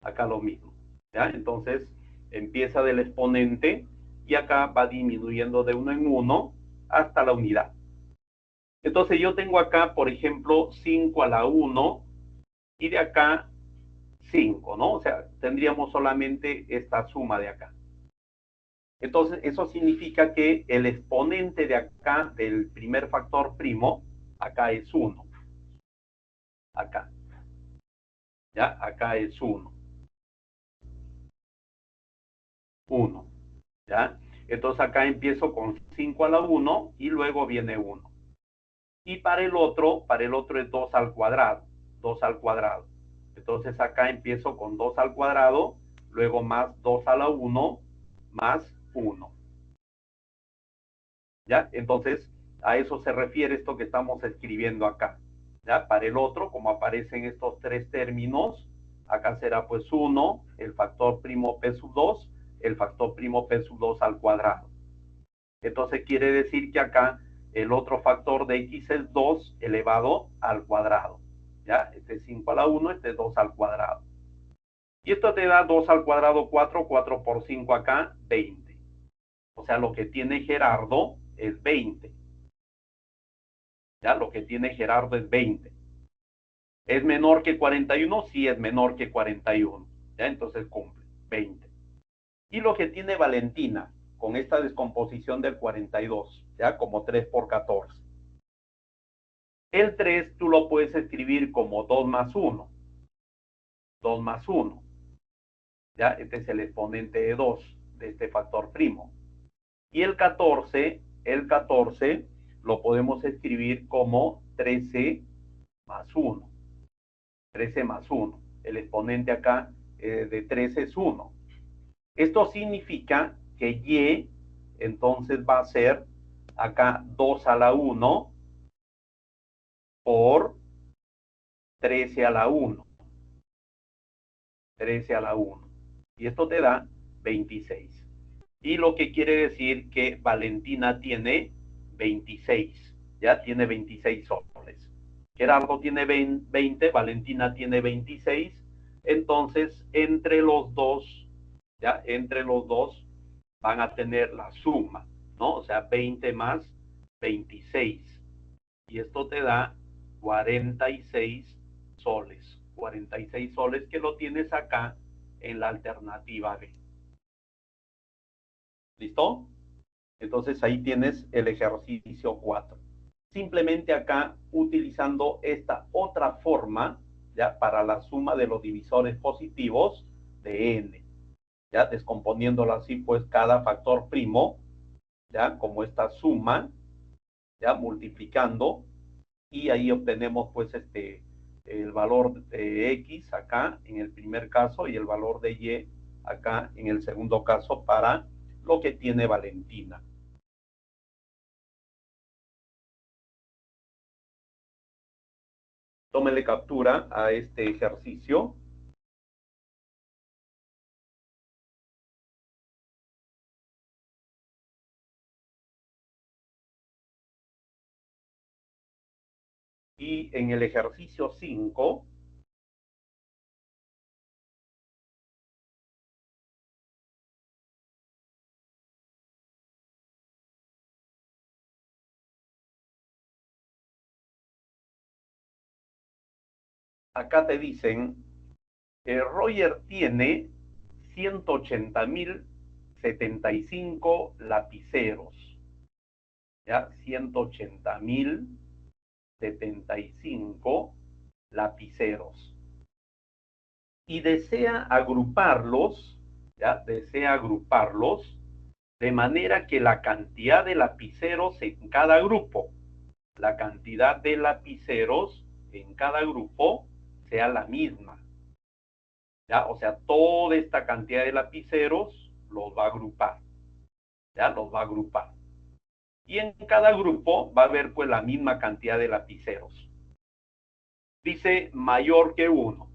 Acá lo mismo. ¿Ya? Entonces, empieza del exponente y acá va disminuyendo de uno en uno hasta la unidad. Entonces, yo tengo acá, por ejemplo, 5 a la 1 y de acá 5, ¿no? O sea, tendríamos solamente esta suma de acá. Entonces, eso significa que el exponente de acá, del primer factor primo, acá es 1. Acá. ¿Ya? Acá es 1. 1. ¿Ya? Entonces acá empiezo con 5 a la 1 y luego viene 1. Y para el otro es 2 al cuadrado. 2 al cuadrado. Entonces acá empiezo con 2 al cuadrado, luego más 2 a la 1, más 1. ¿Ya? Entonces, a eso se refiere esto que estamos escribiendo acá. ¿Ya? Para el otro, como aparecen estos tres términos, acá será pues 1, el factor primo P sub 2, el factor primo P sub 2 al cuadrado. Entonces quiere decir que acá el otro factor de X es 2 elevado al cuadrado. ¿Ya? Este es 5 a la 1, este es 2 al cuadrado. Y esto te da 2 al cuadrado 4, 4 por 5 acá, 20. O sea, lo que tiene Gerardo es 20. ¿Ya? Lo que tiene Gerardo es 20. ¿Es menor que 41? Sí, es menor que 41. ¿Ya? Entonces cumple, 20. Y lo que tiene Valentina, con esta descomposición del 42, ¿ya? Como 3 por 14. El 3 tú lo puedes escribir como 2 más 1. 2 más 1. ¿Ya? Este es el exponente de 2 de este factor primo. Y el 14 lo podemos escribir como 13 más 1. 13 más 1. El exponente acá de 13 es 1. Esto significa que Y entonces va a ser acá 2 a la 1 por 13 a la 1. 13 a la 1. Y esto te da 26. Y lo que quiere decir que Valentina tiene 26. Ya tiene 26 soles. Gerardo tiene 20, Valentina tiene 26. Entonces, entre los dos, ya entre los dos van a tener la suma, ¿no? O sea, 20 más 26. Y esto te da 46 soles. 46 soles que lo tienes acá en la alternativa B. ¿Listo? Entonces ahí tienes el ejercicio 4. Simplemente acá utilizando esta otra forma, ¿ya? Para la suma de los divisores positivos de n, ¿ya? Descomponiéndolo así, pues cada factor primo, ¿ya? Como esta suma, ¿ya? Multiplicando, y ahí obtenemos pues el valor de x acá en el primer caso y el valor de y acá en el segundo caso para lo que tiene Valentina. Tómenle captura a este ejercicio. Y en el ejercicio 5, acá te dicen, Roger tiene 180.075 lapiceros, ¿ya? 180.075 lapiceros. Y desea agruparlos, ¿ya? Desea agruparlos de manera que la cantidad de lapiceros en cada grupo, la cantidad de lapiceros en cada grupo sea la misma. ¿Ya? O sea, toda esta cantidad de lapiceros los va a agrupar. ¿Ya? Los va a agrupar. Y en cada grupo va a haber pues la misma cantidad de lapiceros. Dice mayor que 1.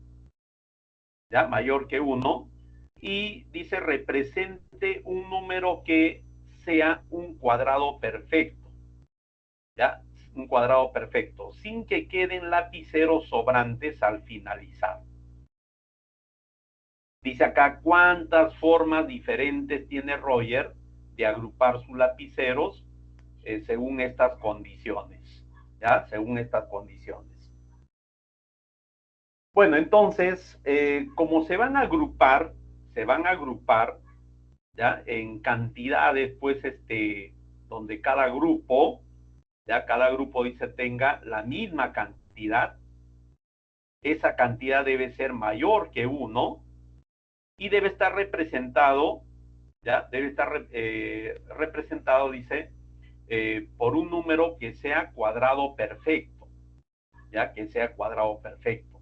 ¿Ya? Mayor que 1. Y dice represente un número que sea un cuadrado perfecto. ¿Ya? Un cuadrado perfecto, sin que queden lapiceros sobrantes al finalizar. Dice acá cuántas formas diferentes tiene Roger de agrupar sus lapiceros según estas condiciones, ¿ya? Según estas condiciones. Bueno, entonces, como se van a agrupar, ¿ya? En cantidades, pues, donde cada grupo, ¿ya? Cada grupo dice tenga la misma cantidad, esa cantidad debe ser mayor que 1 y debe estar representado, ¿ya? Debe estar representado, dice, por un número que sea cuadrado perfecto, ¿ya? Que sea cuadrado perfecto.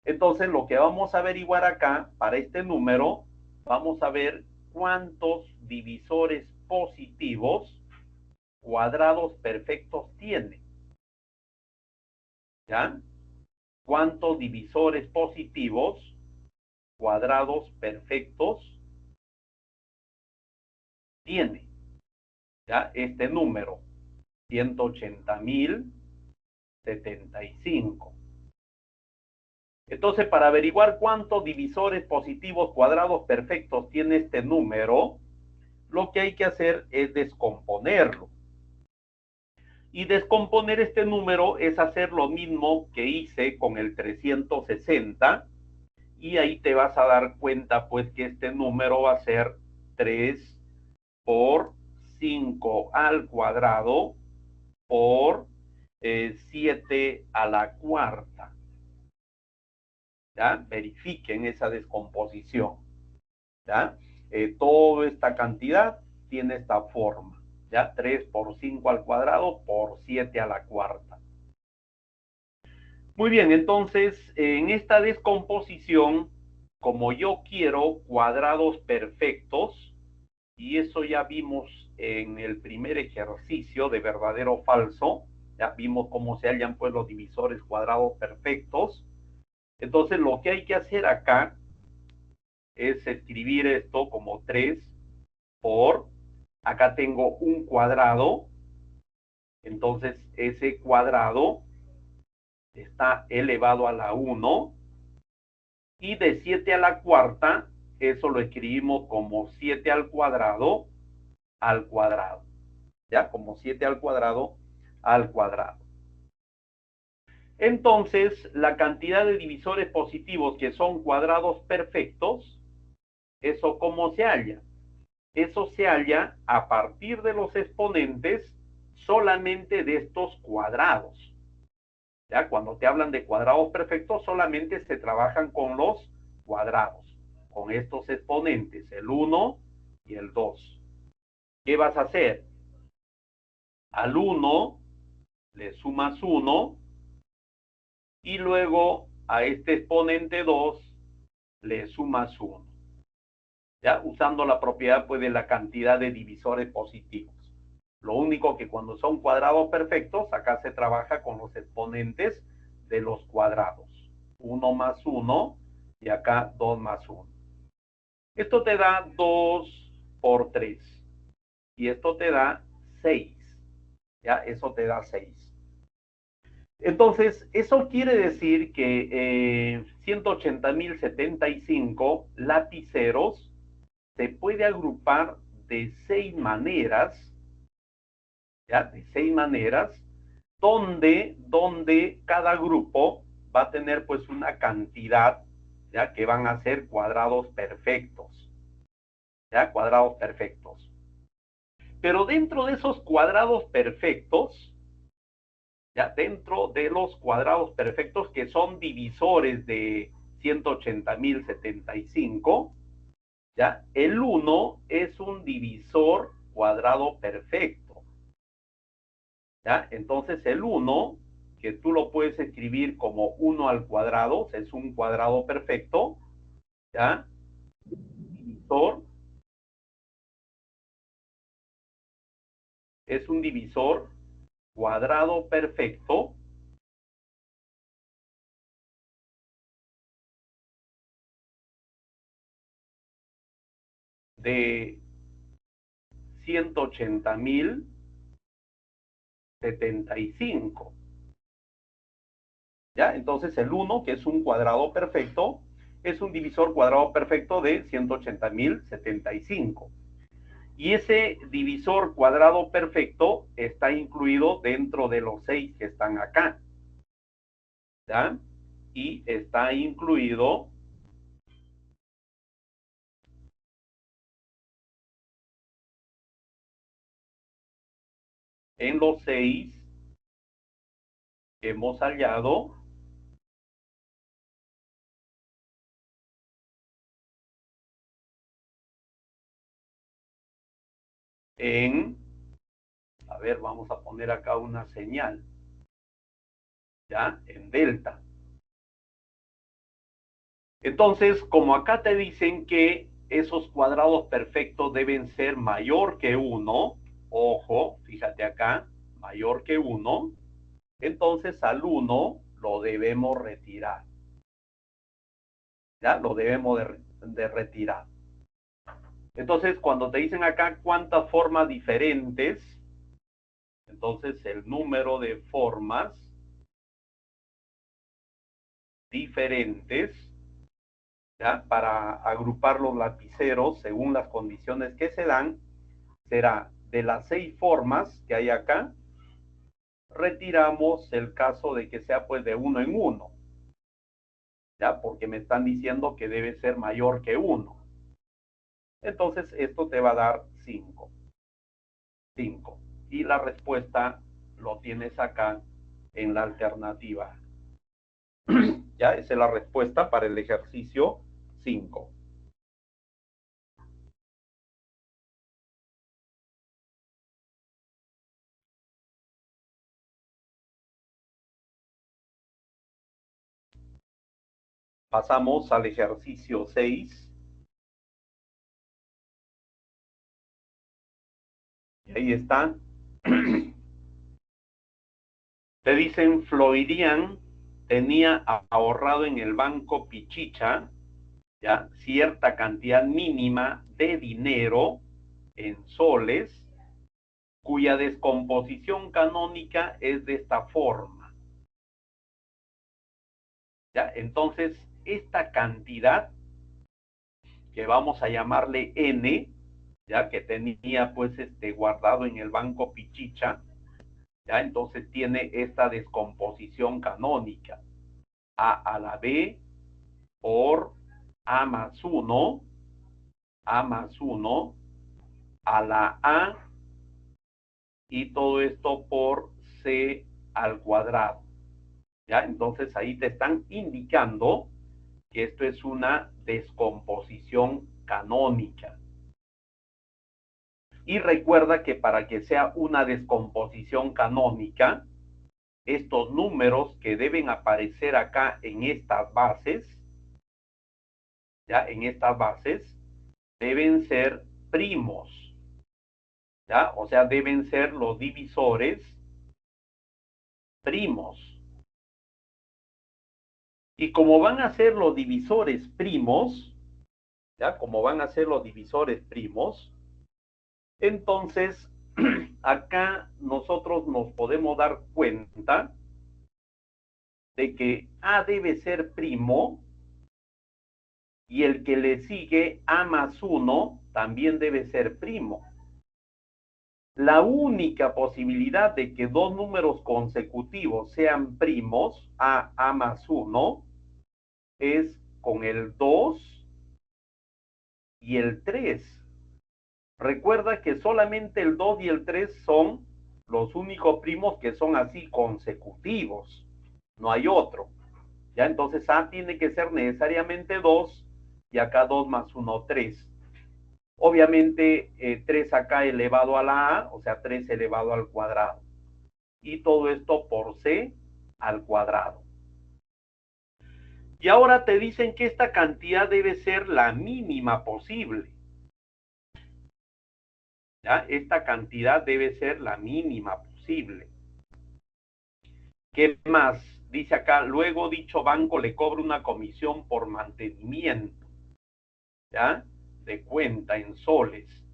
Entonces, lo que vamos a averiguar acá, para este número, vamos a ver cuántos divisores positivos cuadrados perfectos tiene, ¿ya? ¿Cuántos divisores positivos cuadrados perfectos tiene? ¿Ya? Este número, 180.075. Entonces, para averiguar cuántos divisores positivos cuadrados perfectos tiene este número, lo que hay que hacer es descomponerlo. Y descomponer este número es hacer lo mismo que hice con el 360, y ahí te vas a dar cuenta pues que este número va a ser 3 por 5 al cuadrado por 7 a la cuarta. ¿Ya? Verifiquen esa descomposición. ¿Ya? Toda esta cantidad tiene esta forma. ¿Ya? 3 por 5 al cuadrado por 7 a la cuarta. Muy bien, entonces en esta descomposición, como yo quiero cuadrados perfectos, y eso ya vimos en el primer ejercicio de verdadero o falso, ya vimos cómo se hallan pues los divisores cuadrados perfectos. Entonces lo que hay que hacer acá es escribir esto como 3 por, acá tengo un cuadrado, entonces ese cuadrado está elevado a la 1, y de 7 a la cuarta, eso lo escribimos como 7 al cuadrado, ¿ya? Como 7 al cuadrado. Entonces, la cantidad de divisores positivos que son cuadrados perfectos, ¿eso cómo se halla? eso se halla a partir de los exponentes solamente de estos cuadrados. ¿Ya? Cuando te hablan de cuadrados perfectos, solamente se trabajan con los cuadrados, con estos exponentes, el 1 y el 2. ¿Qué vas a hacer? Al 1 le sumas 1 y luego a este exponente 2 le sumas 1. ¿Ya? Usando la propiedad pues, de la cantidad de divisores positivos. Lo único que cuando son cuadrados perfectos, acá se trabaja con los exponentes de los cuadrados. 1 más 1 y acá 2 más 1. Esto te da 2 por 3. Y esto te da 6. ¿Ya? Eso te da 6. Entonces, eso quiere decir que 180.075 lapiceros se puede agrupar de 6 maneras, ¿ya? De 6 maneras, donde cada grupo va a tener pues una cantidad, ¿ya? Que van a ser cuadrados perfectos, ¿ya? Cuadrados perfectos. Pero dentro de esos cuadrados perfectos, ¿ya? Dentro de los cuadrados perfectos que son divisores de 180.075, ¿ya? El 1 es un divisor cuadrado perfecto. ¿Ya? Entonces el 1, que tú lo puedes escribir como 1 al cuadrado, es un cuadrado perfecto, ¿ya? Divisor es un divisor cuadrado perfecto de 180.075. ¿Ya? Entonces el 1, que es un cuadrado perfecto, es un divisor cuadrado perfecto de 180.075. Y ese divisor cuadrado perfecto está incluido dentro de los 6 que están acá. ¿Ya? Y está incluido en los 6 que hemos hallado en, a ver, vamos a poner acá una señal, ¿ya? En delta. Entonces, como acá te dicen que esos cuadrados perfectos deben ser mayor que 1, ojo, fíjate acá, mayor que 1, entonces al 1 lo debemos retirar. ¿Ya? Lo debemos de retirar. Entonces, cuando te dicen acá cuántas formas diferentes, entonces el número de formas diferentes, ¿ya? Para agrupar los lapiceros según las condiciones que se dan, será de las 6 formas que hay acá, retiramos el caso de que sea pues de 1 en 1, ¿ya? Porque me están diciendo que debe ser mayor que 1. Entonces esto te va a dar 5. 5. Y la respuesta lo tienes acá en la alternativa. Ya, esa es la respuesta para el ejercicio 5. Pasamos al ejercicio 6. Y ahí está. Te dicen, Floirian tenía ahorrado en el banco Pichicha, ¿ya? Cierta cantidad mínima de dinero en soles, cuya descomposición canónica es de esta forma. ¿Ya? Entonces, esta cantidad, que vamos a llamarle N, ya que tenía pues guardado en el banco Pichicha, ya entonces tiene esta descomposición canónica. A la B por A más 1, a la A y todo esto por C al cuadrado. ¿Ya? Entonces ahí te están indicando que esto es una descomposición canónica. Y recuerda que para que sea una descomposición canónica, estos números que deben aparecer acá en estas bases, ¿ya? En estas bases, deben ser primos, ¿ya? O sea, deben ser los divisores primos. Y como van a ser los divisores primos, ¿ya? Como van a ser los divisores primos, entonces acá nosotros nos podemos dar cuenta de que A debe ser primo y el que le sigue, A más 1, también debe ser primo. La única posibilidad de que dos números consecutivos sean primos, A más 1, es con el 2 y el 3. Recuerda que solamente el 2 y el 3 son los únicos primos que son así consecutivos. No hay otro. ¿Ya? Entonces A tiene que ser necesariamente 2 y acá 2 más 1, 3. Obviamente 3 acá elevado a la A, o sea 3 elevado al cuadrado. Y todo esto por C al cuadrado. Y ahora te dicen que esta cantidad debe ser la mínima posible. ¿Ya? Esta cantidad debe ser la mínima posible. ¿Qué más? Dice acá, luego dicho banco le cobra una comisión por mantenimiento, ¿ya? De cuenta en soles,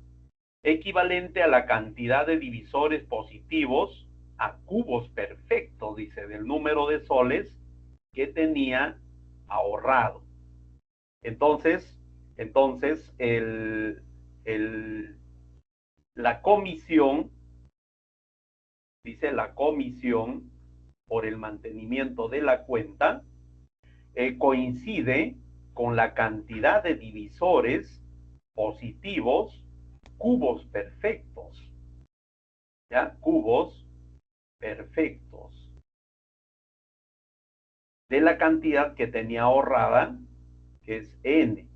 equivalente a la cantidad de divisores positivos a cubos perfectos, dice, del número de soles que tenía ahorrado. Entonces la comisión, dice la comisión por el mantenimiento de la cuenta, coincide con la cantidad de divisores positivos, cubos perfectos, ¿ya? Cubos perfectos de la cantidad que tenía ahorrada, que es n.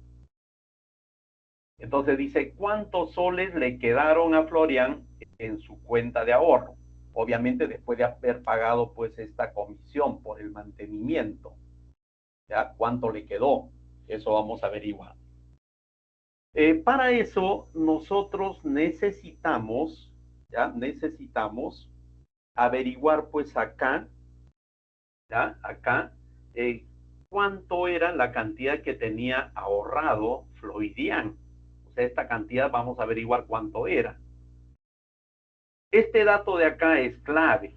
Entonces dice, ¿cuántos soles le quedaron a Florian en su cuenta de ahorro? Obviamente después de haber pagado pues esta comisión por el mantenimiento. ¿Ya? ¿Cuánto le quedó? Eso vamos a averiguar. Para eso nosotros necesitamos, ¿ya? Necesitamos averiguar pues acá, ¿ya? Acá, cuánto era la cantidad que tenía ahorrado Floidian. O sea, esta cantidad vamos a averiguar cuánto era. Este dato de acá es clave.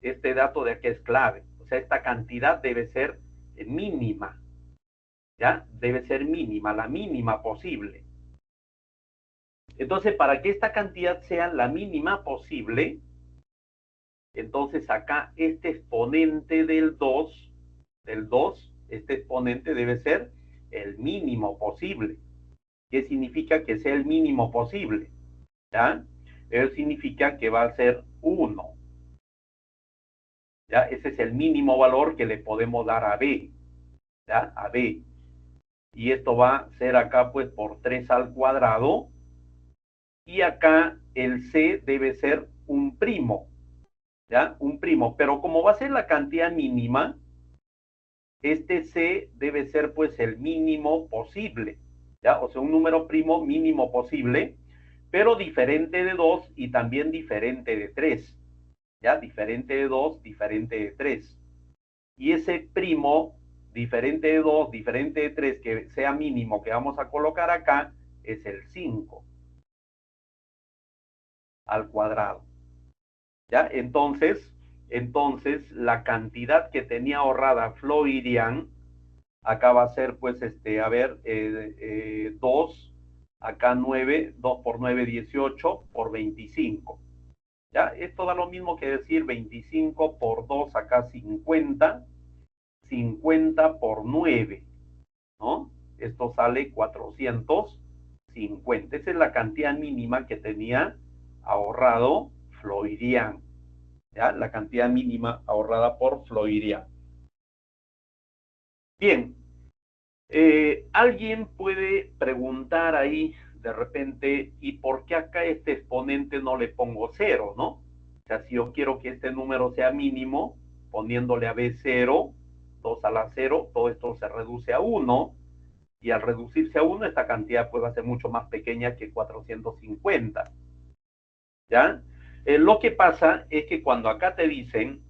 Este dato de acá es clave. O sea, esta cantidad debe ser mínima. ¿Ya? Debe ser mínima, la mínima posible. Entonces, para que esta cantidad sea la mínima posible, entonces acá este exponente del 2, este exponente debe ser el mínimo posible. ¿Qué significa que sea el mínimo posible? ¿Ya? Eso significa que va a ser 1. ¿Ya? Ese es el mínimo valor que le podemos dar a B. ¿Ya? A B. Y esto va a ser acá pues por 3 al cuadrado. Y acá el C debe ser un primo. ¿Ya? Un primo. Pero como va a ser la cantidad mínima, este C debe ser pues el mínimo posible. ¿Ya? O sea, un número primo mínimo posible, pero diferente de 2 y también diferente de 3. ¿Ya? Diferente de 2, diferente de 3. Y ese primo, diferente de 2, diferente de 3, que sea mínimo que vamos a colocar acá, es el 5 al cuadrado. ¿Ya? Entonces la cantidad que tenía ahorrada Floirian, acá va a ser pues, 2, acá 9, 2 por 9, 18, por 25. ¿Ya? Esto da lo mismo que decir 25 por 2, acá 50, 50 por 9, ¿no? Esto sale 450. 50. Esa es la cantidad mínima que tenía ahorrado Floirian. ¿Ya? La cantidad mínima ahorrada por Floirian. Bien, alguien puede preguntar ahí de repente, ¿y por qué acá este exponente no le pongo 0, no? O sea, si yo quiero que este número sea mínimo, poniéndole a b 0, 2 a la 0, todo esto se reduce a 1, y al reducirse a 1, esta cantidad puede ser mucho más pequeña que 450. ¿Ya? Lo que pasa es que cuando acá te dicen,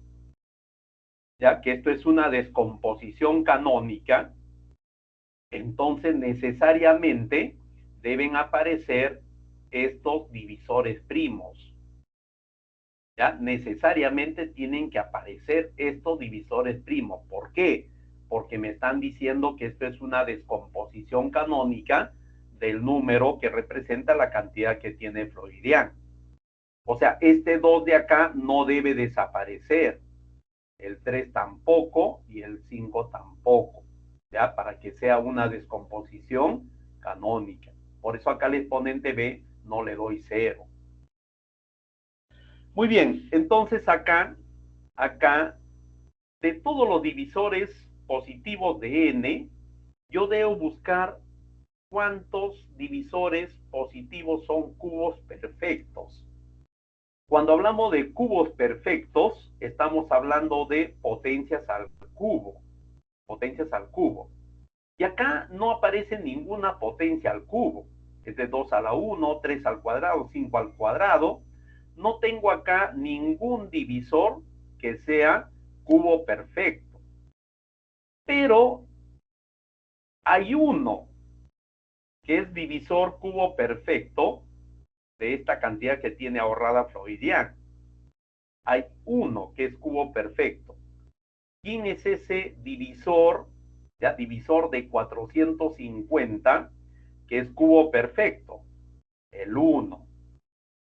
ya que esto es una descomposición canónica, entonces necesariamente deben aparecer estos divisores primos. ¿Ya? Necesariamente tienen que aparecer estos divisores primos. ¿Por qué? Porque me están diciendo que esto es una descomposición canónica del número que representa la cantidad que tiene Floirian. O sea, este 2 de acá no debe desaparecer. El 3 tampoco y el 5 tampoco. ¿Ya? Para que sea una descomposición canónica. Por eso acá al exponente B no le doy 0. Muy bien, entonces acá, de todos los divisores positivos de n, yo debo buscar cuántos divisores positivos son cubos perfectos. Cuando hablamos de cubos perfectos, estamos hablando de potencias al cubo. Potencias al cubo. Y acá no aparece ninguna potencia al cubo. Es de 2 a la 1, 3 al cuadrado, 5 al cuadrado. No tengo acá ningún divisor que sea cubo perfecto. Pero hay uno que es divisor cubo perfecto de esta cantidad que tiene ahorrada Floirian. Hay uno que es cubo perfecto. ¿Quién es ese divisor? Ya, divisor de 450, que es cubo perfecto. El 1.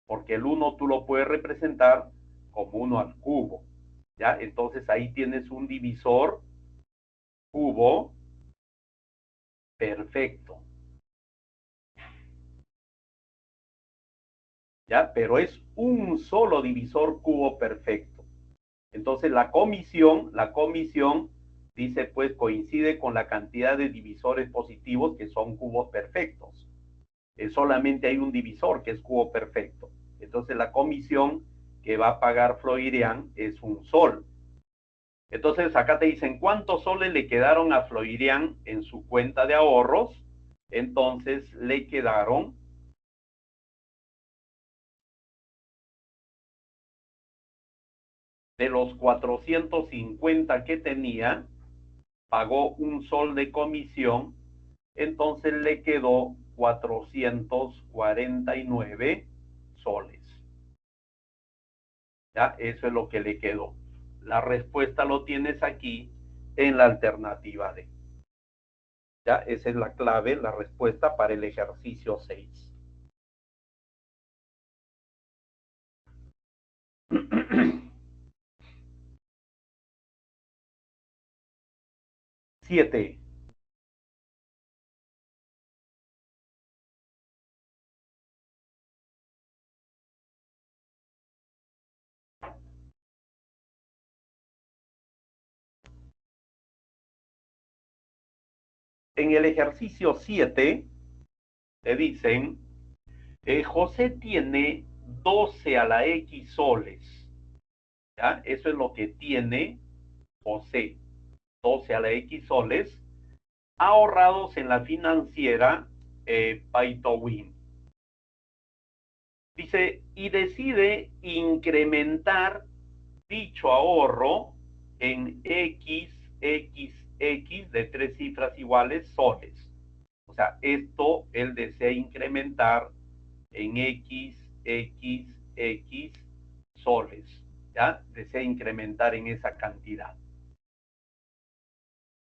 Porque el 1 tú lo puedes representar como 1 al cubo. ¿Ya? Entonces ahí tienes un divisor cubo perfecto. ¿Ya? Pero es un solo divisor cubo perfecto. Entonces la comisión dice, pues coincide con la cantidad de divisores positivos que son cubos perfectos. Solamente hay un divisor que es cubo perfecto. Entonces la comisión que va a pagar Floirian es un sol. Entonces acá te dicen cuántos soles le quedaron a Floirian en su cuenta de ahorros. Entonces le quedaron de los 450 que tenía, pagó un sol de comisión, entonces le quedó 449 soles. ¿Ya? Eso es lo que le quedó. La respuesta lo tienes aquí en la alternativa D. ¿Ya? Esa es la clave, la respuesta para el ejercicio 6. 7. En el ejercicio 7 te dicen, José tiene 12 a la X soles. ¿Ya? Eso es lo que tiene José. 12 a la X soles ahorrados en la financiera Paytowin. Dice, y decide incrementar dicho ahorro en XXX de 3 cifras iguales soles. O sea, esto él desea incrementar en XXX soles. ¿Ya? Desea incrementar en esa cantidad.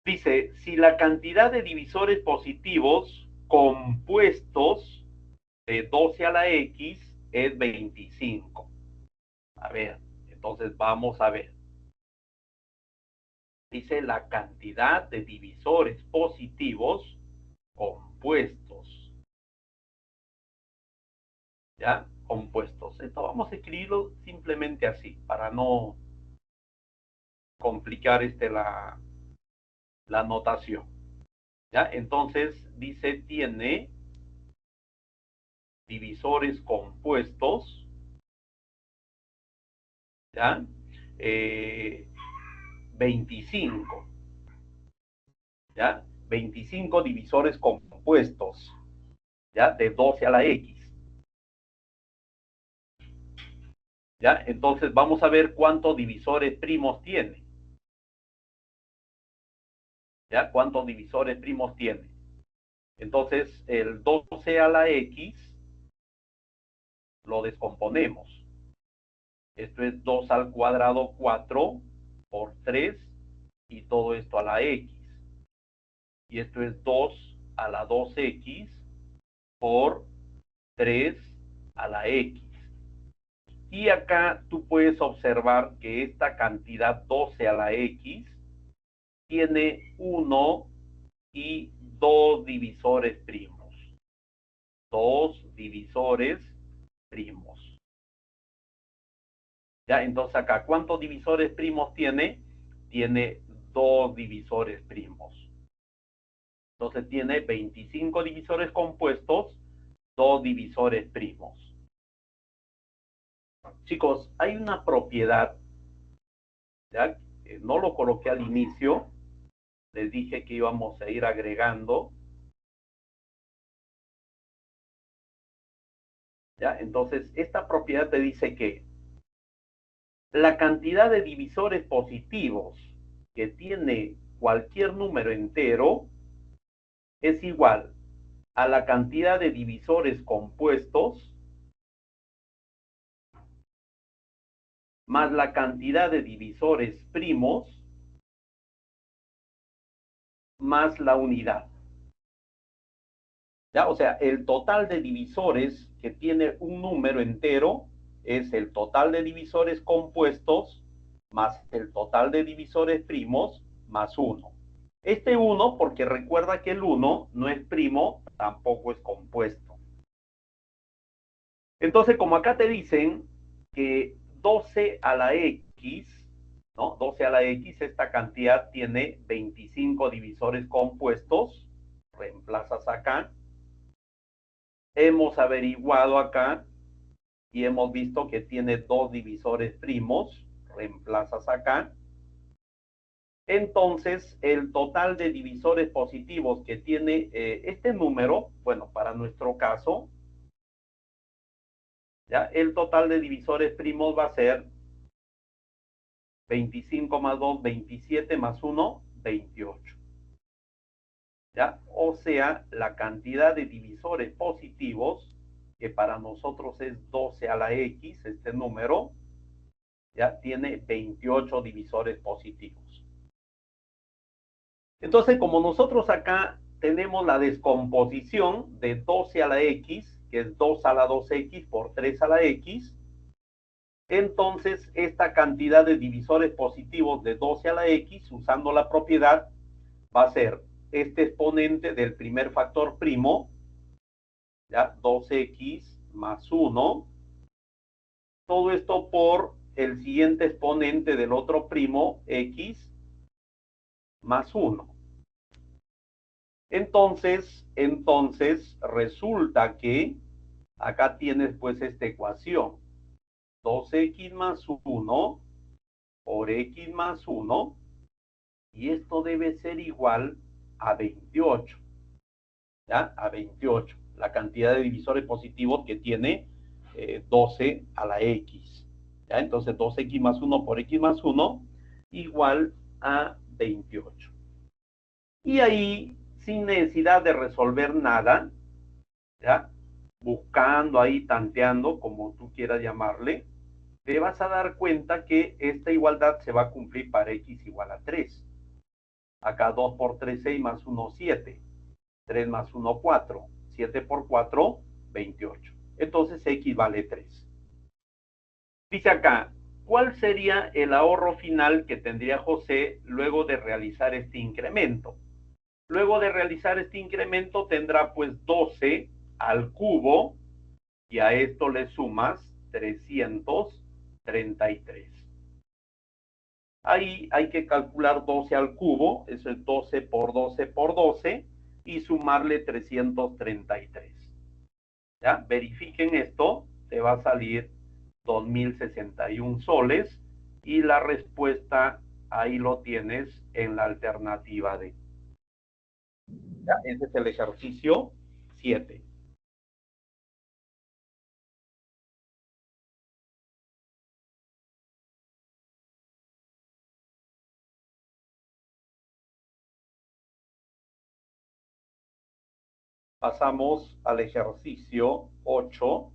Dice, si la cantidad de divisores positivos compuestos de 12 a la X es 25. A ver, entonces vamos a ver. Dice la cantidad de divisores positivos compuestos. ¿ya? Compuestos. Esto vamos a escribirlo simplemente así, para no complicar la notación, ¿ya? Entonces, dice, tiene divisores compuestos, ¿ya? 25, ¿ya? 25 divisores compuestos, ¿ya? De 12 a la X. ¿Ya? Entonces vamos a ver cuántos divisores primos tiene. ¿Ya? ¿Cuántos divisores primos tiene? Entonces el 12 a la X lo descomponemos. Esto es 2 al cuadrado 4 por 3 y todo esto a la X. Y esto es 2 a la 2X por 3 a la X. Y acá tú puedes observar que esta cantidad 12 a la X tiene 1 y 2 divisores primos. 2 divisores primos. ¿Ya? Entonces acá, ¿cuántos divisores primos tiene? Tiene 2 divisores primos. Entonces tiene 25 divisores compuestos, 2 divisores primos. Chicos, hay una propiedad, ¿ya? No lo coloqué al inicio, les dije que íbamos a ir agregando. ¿Ya? Entonces, esta propiedad te dice que la cantidad de divisores positivos que tiene cualquier número entero es igual a la cantidad de divisores compuestos más la cantidad de divisores primos más la unidad. ¿Ya? O sea, el total de divisores que tiene un número entero es el total de divisores compuestos más el total de divisores primos más 1. Este 1, porque recuerda que el 1 no es primo, tampoco es compuesto. Entonces, como acá te dicen que 12 a la X, ¿no? 12 a la X, esta cantidad tiene 25 divisores compuestos, reemplazas acá. Hemos averiguado acá y hemos visto que tiene 2 divisores primos, reemplazas acá. Entonces, el total de divisores positivos que tiene este número, bueno, para nuestro caso, ¿ya? El total de divisores primos va a ser 25 más 2, 27 más 1, 28. ¿Ya? O sea, la cantidad de divisores positivos, que para nosotros es 12 a la X, este número, ya tiene 28 divisores positivos. Entonces, como nosotros acá tenemos la descomposición de 12 a la X, que es 2 a la 2X por 3 a la X, entonces esta cantidad de divisores positivos de 12 a la X, usando la propiedad, va a ser este exponente del primer factor primo, ¿ya? 2X más 1, todo esto por el siguiente exponente del otro primo, X más 1. Entonces resulta que acá tienes pues esta ecuación, 2X más 1 por X más 1, y esto debe ser igual a 28, ¿ya? A 28, la cantidad de divisores positivos que tiene 12 a la X, ¿ya? Entonces 2X más 1 por X más 1 igual a 28. Y ahí, sin necesidad de resolver nada, ¿ya? Buscando ahí, tanteando, como tú quieras llamarle, te vas a dar cuenta que esta igualdad se va a cumplir para X igual a 3. Acá 2 por 3, 6 más 1, 7. 3 más 1, 4. 7 por 4, 28. Entonces X vale 3. Dice acá, ¿cuál sería el ahorro final que tendría José luego de realizar este incremento? Luego de realizar este incremento tendrá pues 12 al cubo y a esto le sumas 333. Ahí hay que calcular 12 al cubo, eso es 12 por 12 por 12, y sumarle 333. ¿Ya? Verifiquen esto, te va a salir 2061 soles, y la respuesta ahí lo tienes en la alternativa D. ¿Ya? Ese es el ejercicio 7. Pasamos al ejercicio 8.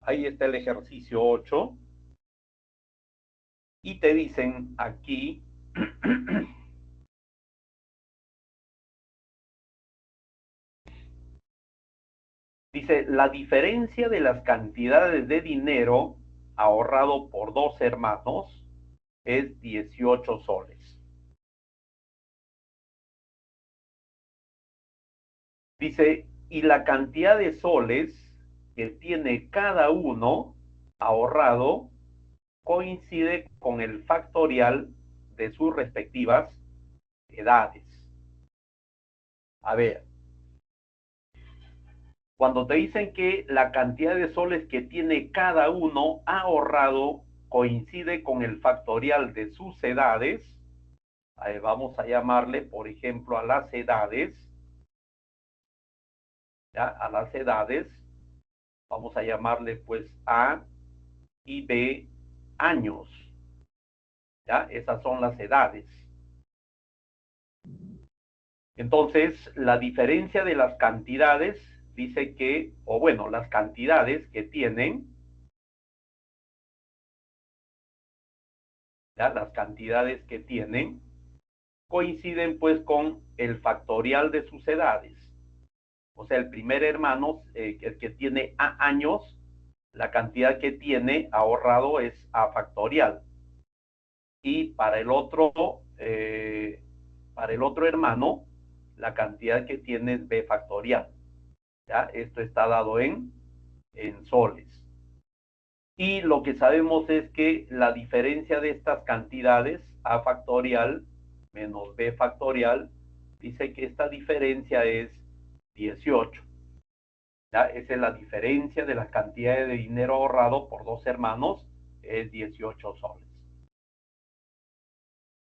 Ahí está el ejercicio 8. Y te dicen aquí dice, la diferencia de las cantidades de dinero ahorrado por dos hermanos es 18 soles. Dice, y la cantidad de soles que tiene cada uno ahorrado coincide con el factorial de sus respectivas edades. A ver, cuando te dicen que la cantidad de soles que tiene cada uno ahorrado coincide con el factorial de sus edades, vamos a llamarle, por ejemplo, a las edades, ¿ya? A las edades, vamos a llamarle pues A y B años, ¿ya? Esas son las edades. Entonces, la diferencia de las cantidades dice que, o bueno, las cantidades que tienen, ¿ya? Las cantidades que tienen coinciden pues con el factorial de sus edades. O sea, el primer hermano, el que tiene A años, la cantidad que tiene ahorrado es A factorial. Y para el otro hermano, la cantidad que tiene es B factorial. ¿Ya? Esto está dado en soles. Y lo que sabemos es que la diferencia de estas cantidades, A factorial menos B factorial, dice que esta diferencia es 18. ¿Ya? Esa es la diferencia de la cantidad de dinero ahorrado por dos hermanos, es 18 soles.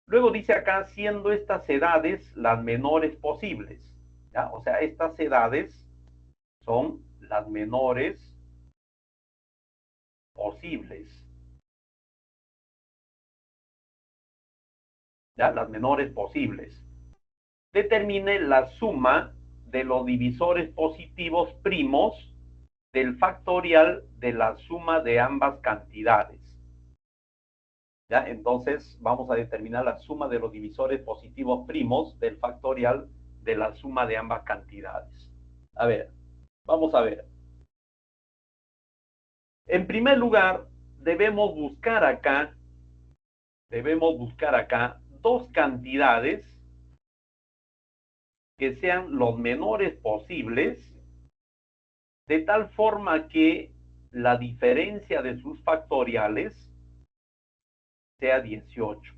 Luego dice acá, siendo estas edades las menores posibles. ¿Ya? O sea, estas edades son las menores posibles. ¿Ya? Las menores posibles. Determine la suma de los divisores positivos primos del factorial de la suma de ambas cantidades. ¿Ya? Entonces vamos a determinar la suma de los divisores positivos primos del factorial de la suma de ambas cantidades. A ver, vamos a ver. En primer lugar, debemos buscar acá dos cantidades que sean los menores posibles, de tal forma que la diferencia de sus factoriales sea 18.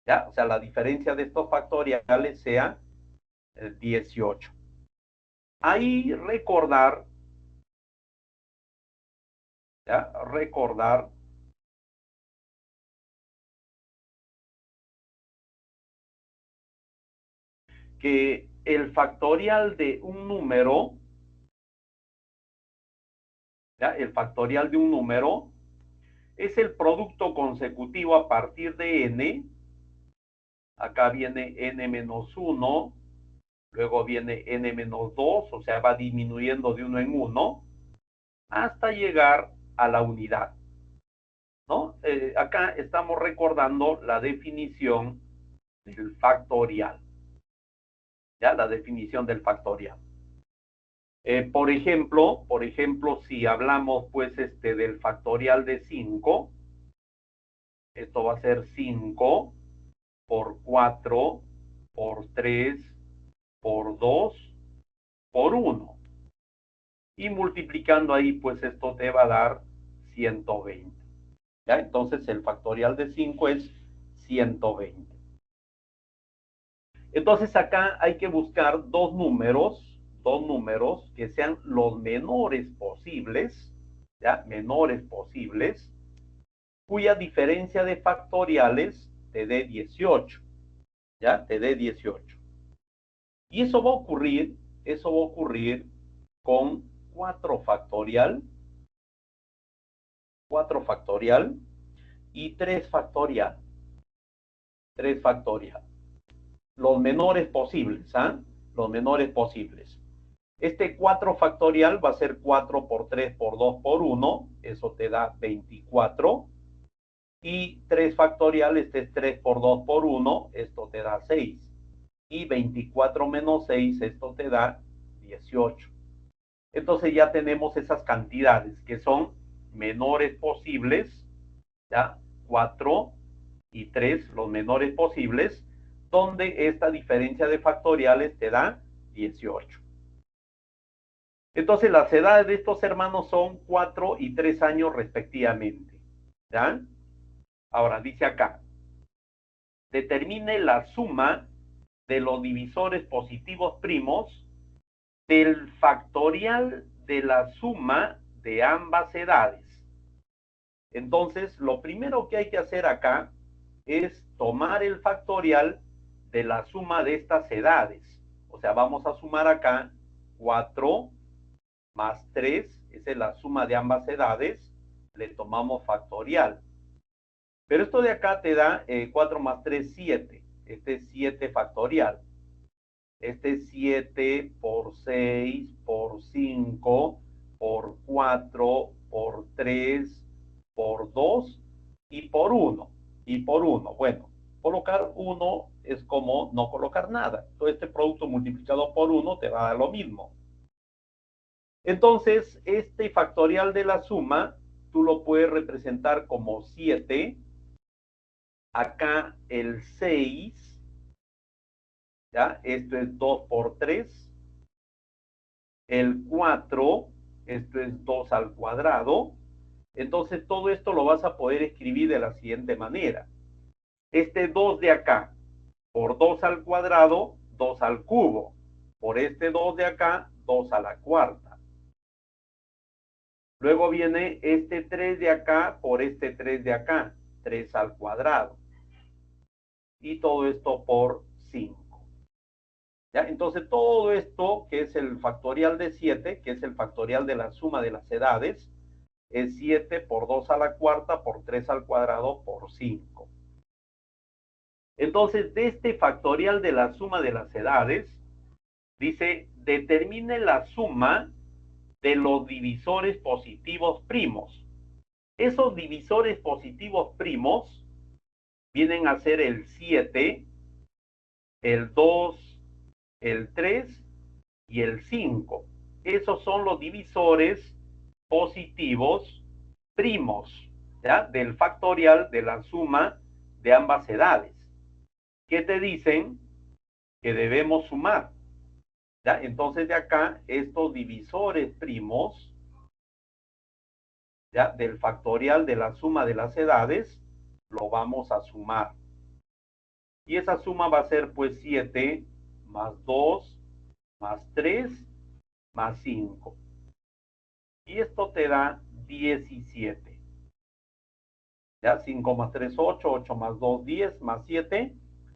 ¿Ya? O sea, la diferencia de estos factoriales sea 18. Ahí recordar, ¿ya? Recordar que el factorial de un número, ¿ya? El factorial de un número es el producto consecutivo a partir de n. Acá viene n menos 1, luego viene n menos 2, o sea, va disminuyendo de uno en uno, hasta llegar a la unidad, ¿no? Acá estamos recordando la definición del factorial. ya la definición del factorial. Por ejemplo, si hablamos pues del factorial de 5, esto va a ser 5 por 4 por 3 por 2 por 1. Y multiplicando ahí, pues esto te va a dar 120. ¿Ya? Entonces el factorial de 5 es 120. Entonces acá hay que buscar dos números que sean los menores posibles, ¿ya? Menores posibles, cuya diferencia de factoriales te dé 18, ¿ya? Te dé 18. Y eso va a ocurrir con 4 factorial, 4 factorial y 3 factorial, 3 factorial. Los menores posibles, ¿ah? Los menores posibles. Este 4 factorial va a ser 4 por 3 por 2 por 1, eso te da 24. Y 3 factorial, este es 3 por 2 por 1, esto te da 6. Y 24 menos 6, esto te da 18. Entonces ya tenemos esas cantidades que son menores posibles, ¿ya? 4 y 3, los menores posibles, donde esta diferencia de factoriales te da 18. Entonces las edades de estos hermanos son 4 y 3 años respectivamente, ¿ya? Ahora dice acá, determine la suma de los divisores positivos primos del factorial de la suma de ambas edades. Entonces, lo primero que hay que hacer acá es tomar el factorial de la suma de estas edades. O sea, vamos a sumar acá 4 más 3, esa es la suma de ambas edades, le tomamos factorial. Pero esto de acá te da 4 más 3, 7. Este es 7 factorial. Este es 7 por 6, por 5, por 4, por 3, por 2 y por 1. Y por 1. Bueno, colocar 1 es como no colocar nada. Todo este producto multiplicado por 1 te va a dar lo mismo. Entonces, este factorial de la suma, tú lo puedes representar como 7. Acá el 6, ¿ya? Esto es 2 por 3. El 4, esto es 2 al cuadrado. Entonces todo esto lo vas a poder escribir de la siguiente manera. Este 2 de acá, por 2 al cuadrado, 2 al cubo. Por este 2 de acá, 2 a la cuarta. Luego viene este 3 de acá por este 3 de acá, 3 al cuadrado. Y todo esto por 5. ¿Ya? Entonces todo esto, que es el factorial de 7, que es el factorial de la suma de las edades, es 7 por 2 a la cuarta por 3 al cuadrado por 5. Entonces, de este factorial de la suma de las edades, dice, determine la suma de los divisores positivos primos. Esos divisores positivos primos vienen a ser el 7, el 2, el 3 y el 5. Esos son los divisores positivos primos, ¿ya? Del factorial de la suma de ambas edades. ¿Qué te dicen? Que debemos sumar, ¿ya? Entonces de acá, estos divisores primos, ¿ya? Del factorial de la suma de las edades, lo vamos a sumar. Y esa suma va a ser pues 7 más 2 más 3 más 5. Y esto te da 17. ¿Ya? 5 más 3, 8, 8 más 2, 10, más 7,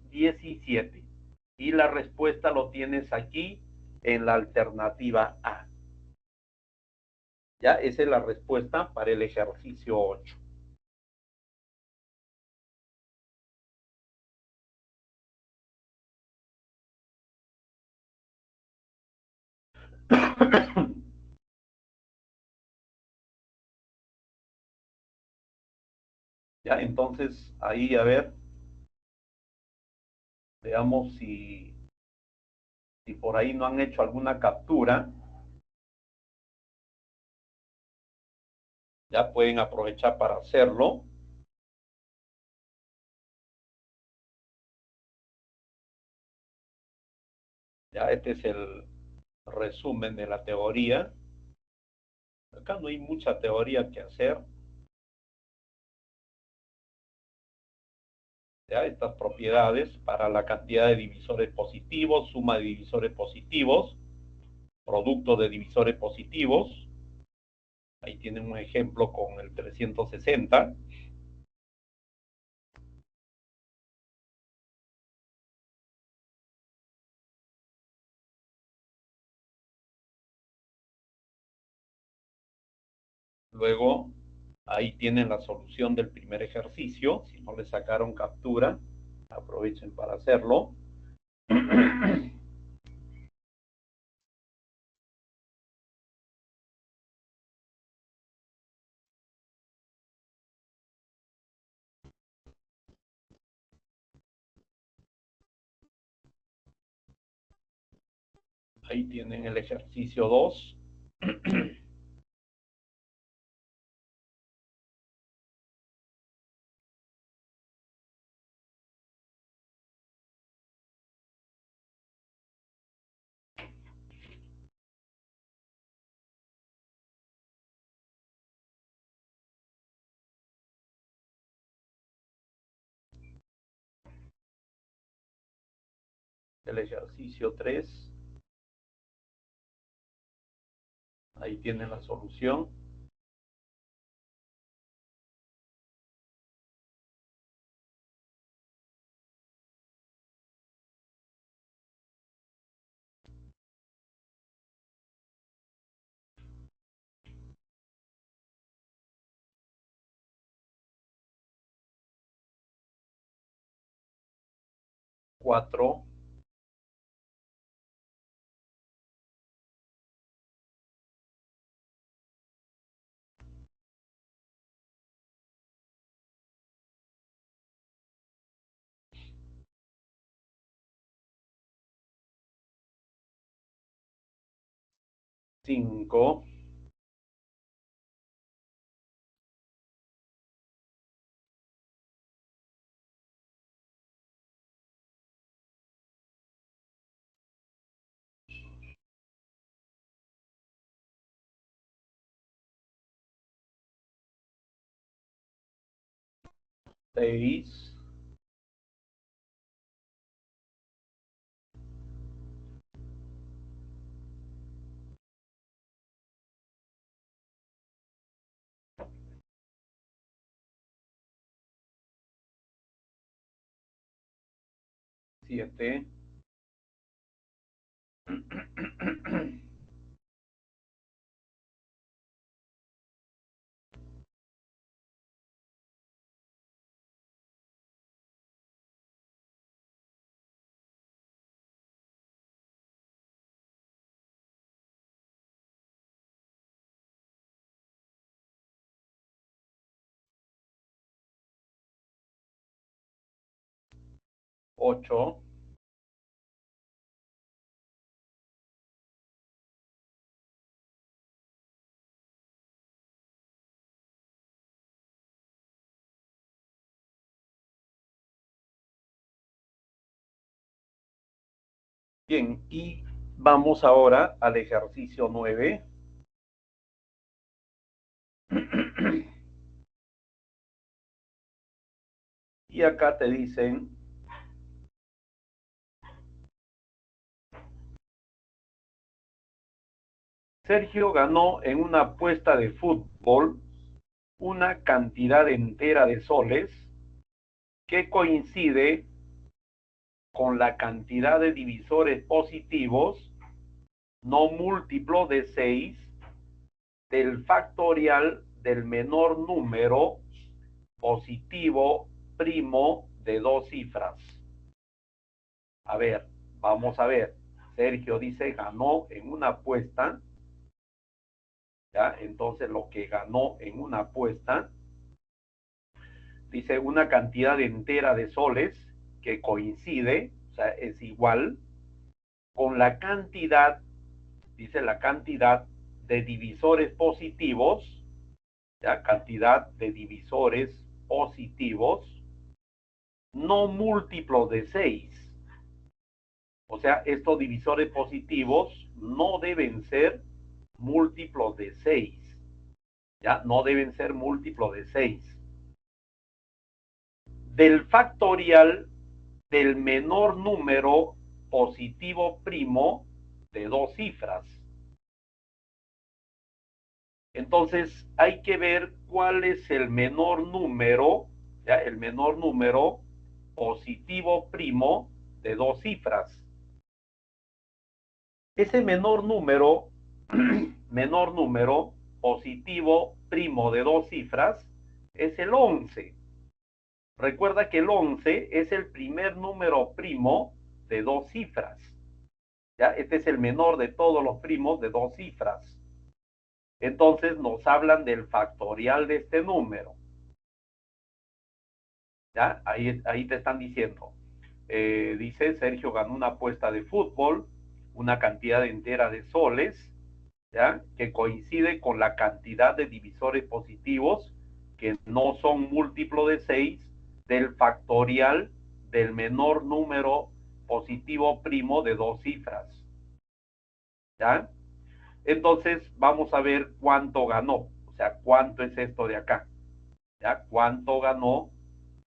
17. Y la respuesta lo tienes aquí en la alternativa A. ¿Ya? Esa es la respuesta para el ejercicio 8. ¿Ya? Entonces, ahí, a ver, veamos si Si por ahí no han hecho alguna captura, ya pueden aprovechar para hacerlo. Ya, este es el resumen de la teoría. Acá no hay mucha teoría que hacer. Ya, estas propiedades para la cantidad de divisores positivos, suma de divisores positivos, producto de divisores positivos. Ahí tienen un ejemplo con el 360. Luego, ahí tienen la solución del primer ejercicio. Si no le sacaron captura, aprovechen para hacerlo. Ahí tienen el ejercicio 2. El ejercicio 3. Ahí tienen la solución. Cuatro. Cinco. Seis. 7. 8. Bien, y vamos ahora al ejercicio 9. Y acá te dicen, Sergio ganó en una apuesta de fútbol una cantidad entera de soles que coincide con la cantidad de divisores positivos no múltiplo de 6 del factorial del menor número positivo primo de dos cifras. A ver, vamos a ver. Sergio dice ganó en una apuesta. ¿Ya? Entonces lo que ganó en una apuesta, dice una cantidad entera de soles que coincide, o sea, es igual con la cantidad, dice la cantidad de divisores positivos, ¿ya? Cantidad de divisores positivos no múltiplos de 6. O sea, estos divisores positivos no deben ser múltiplos de 6. ¿Ya? No deben ser múltiplos de 6. Del factorial del menor número positivo primo de 2 cifras. Entonces, hay que ver cuál es el menor número, ¿ya? El menor número positivo primo de 2 cifras. Ese menor número, menor número positivo primo de 2 cifras es el 11. Recuerda que el 11 es el primer número primo de 2 cifras. ¿Ya? Este es el menor de todos los primos de 2 cifras. Entonces nos hablan del factorial de este número. ¿Ya? Ahí te están diciendo. Dice, Sergio ganó una apuesta de fútbol, una cantidad entera de soles, ¿ya? Que coincide con la cantidad de divisores positivos que no son múltiplo de 6 del factorial del menor número positivo primo de 2 cifras. ¿Ya? Entonces vamos a ver cuánto ganó, o sea, cuánto es esto de acá. ¿Ya? Cuánto ganó,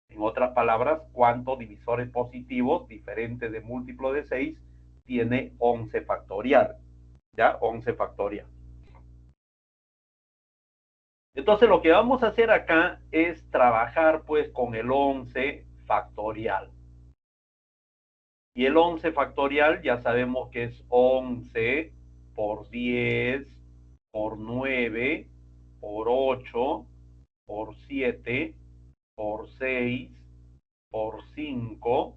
en otras palabras, cuántos divisores positivos diferentes de múltiplo de 6 tiene 11 factorial. ¿Ya? 11 factorial. Entonces lo que vamos a hacer acá es trabajar pues con el 11 factorial. Y el 11 factorial ya sabemos que es 11 por 10, por 9, por 8, por 7, por 6, por 5,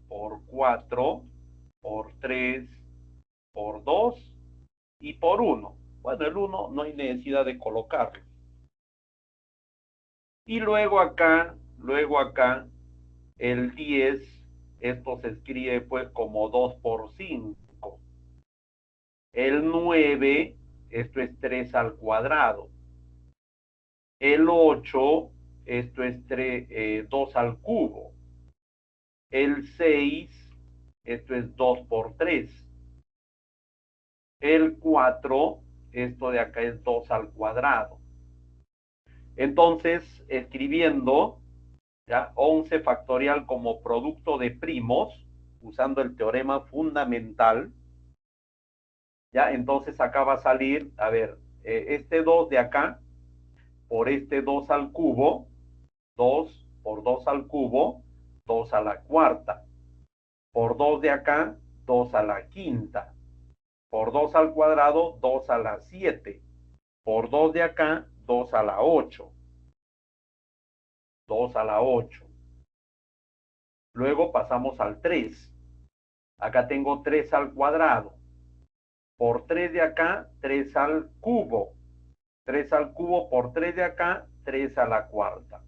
por 4, por 3, por 2 y por 1. Bueno, el 1 no hay necesidad de colocarlo. Y luego acá, el 10, esto se escribe pues como 2 por 5. El 9, esto es 3 al cuadrado. El 8, esto es 2 al cubo. El 6, esto es 2 por 3. El 4, esto de acá es 2 al cuadrado. Entonces, escribiendo, ¿ya? 11 factorial como producto de primos, usando el teorema fundamental, ¿ya? Entonces acá va a salir, a ver, este 2 de acá, por este 2 al cubo, 2 por 2 al cubo, 2 a la cuarta. Por 2 de acá, 2 a la quinta. Por 2 al cuadrado, 2 a la 7. Por 2 de acá, 2 a la 8. 2 a la 8. Luego pasamos al 3. Acá tengo 3 al cuadrado. Por 3 de acá, 3 al cubo. 3 al cubo por 3 de acá, 3 a la cuarta.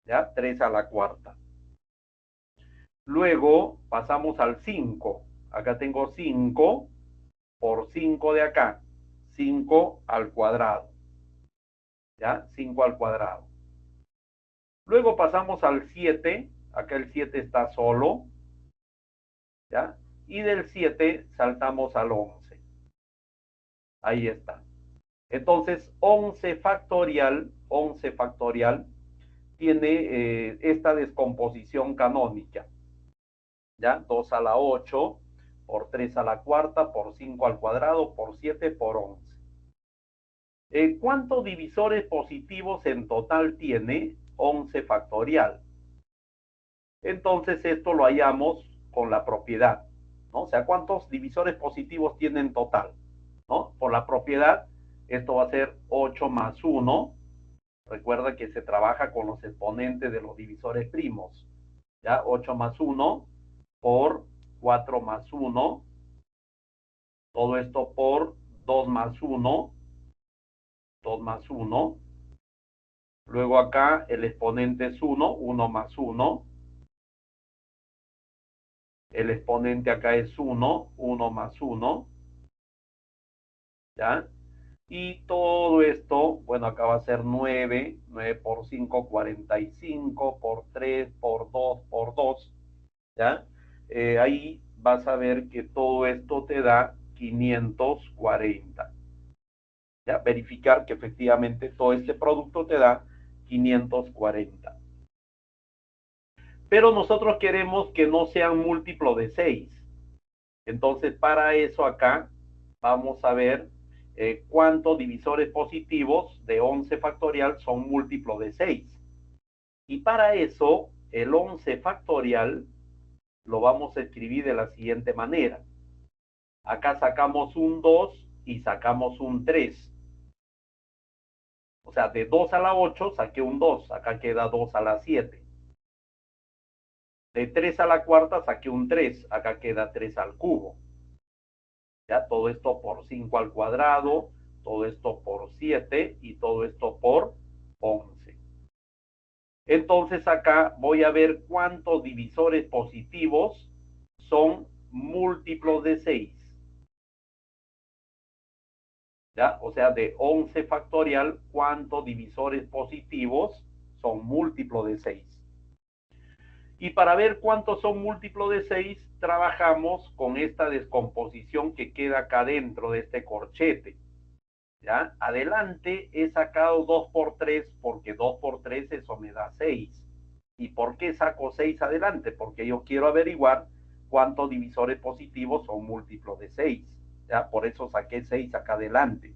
¿Ya? 3 a la cuarta. Luego pasamos al 5. Acá tengo 5 por 5 de acá. 5 al cuadrado. ¿Ya? 5 al cuadrado. Luego pasamos al 7. Acá el 7 está solo. ¿Ya? Y del 7 saltamos al 11. Ahí está. Entonces, 11 factorial tiene esta descomposición canónica. ¿Ya? 2 a la 8, por 3 a la cuarta, por 5 al cuadrado, por 7, por 11. ¿Cuántos divisores positivos en total tiene 11 factorial? Entonces esto lo hallamos con la propiedad, ¿no? O sea, ¿cuántos divisores positivos tiene en total? ¿No? Por la propiedad, esto va a ser 8 más 1. Recuerda que se trabaja con los exponentes de los divisores primos. ¿Ya? 8 más 1 por 4 más 1. Todo esto por 2 más 1. 2 más 1. Luego acá el exponente es 1. 1 más 1. El exponente acá es 1, 1 más 1, ¿ya? Y todo esto, bueno, acá va a ser 9, 9 por 5, 45, por 3, por 2, por 2, ¿ya? Ahí vas a ver que todo esto te da 540. ¿Ya? Verificar que efectivamente todo este producto te da 540. Pero nosotros queremos que no sean múltiplo de 6. Entonces, para eso acá vamos a ver cuántos divisores positivos de 11 factorial son múltiplo de 6. Y para eso, el 11 factorial lo vamos a escribir de la siguiente manera. Acá sacamos un 2 y sacamos un 3. O sea, de 2 a la 8 saqué un 2. Acá queda 2 a la 7. De 3 a la cuarta saqué un 3. Acá queda 3 al cubo. ¿Ya? Todo esto por 5 al cuadrado, todo esto por 7 y todo esto por 11. Entonces acá voy a ver cuántos divisores positivos son múltiplos de 6. ¿Ya? O sea, de 11 factorial, ¿cuántos divisores positivos son múltiplos de 6? Y para ver cuántos son múltiplos de 6, trabajamos con esta descomposición que queda acá dentro de este corchete. ¿Ya? Adelante he sacado 2 por 3 porque 2 por 3 eso me da 6. ¿Y por qué saco 6 adelante? Porque yo quiero averiguar cuántos divisores positivos son múltiplos de 6. ¿Ya? Por eso saqué 6 acá adelante.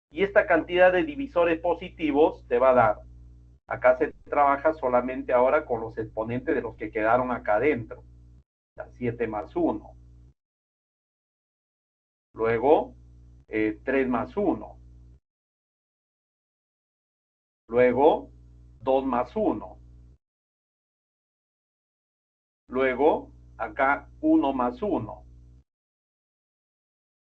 Y esta cantidad de divisores positivos te va a dar. Acá se trabaja solamente ahora con los exponentes de los que quedaron acá adentro. 7 más 1. Luego, 3 más 1. Luego, 2 más 1. Luego, acá 1 más 1.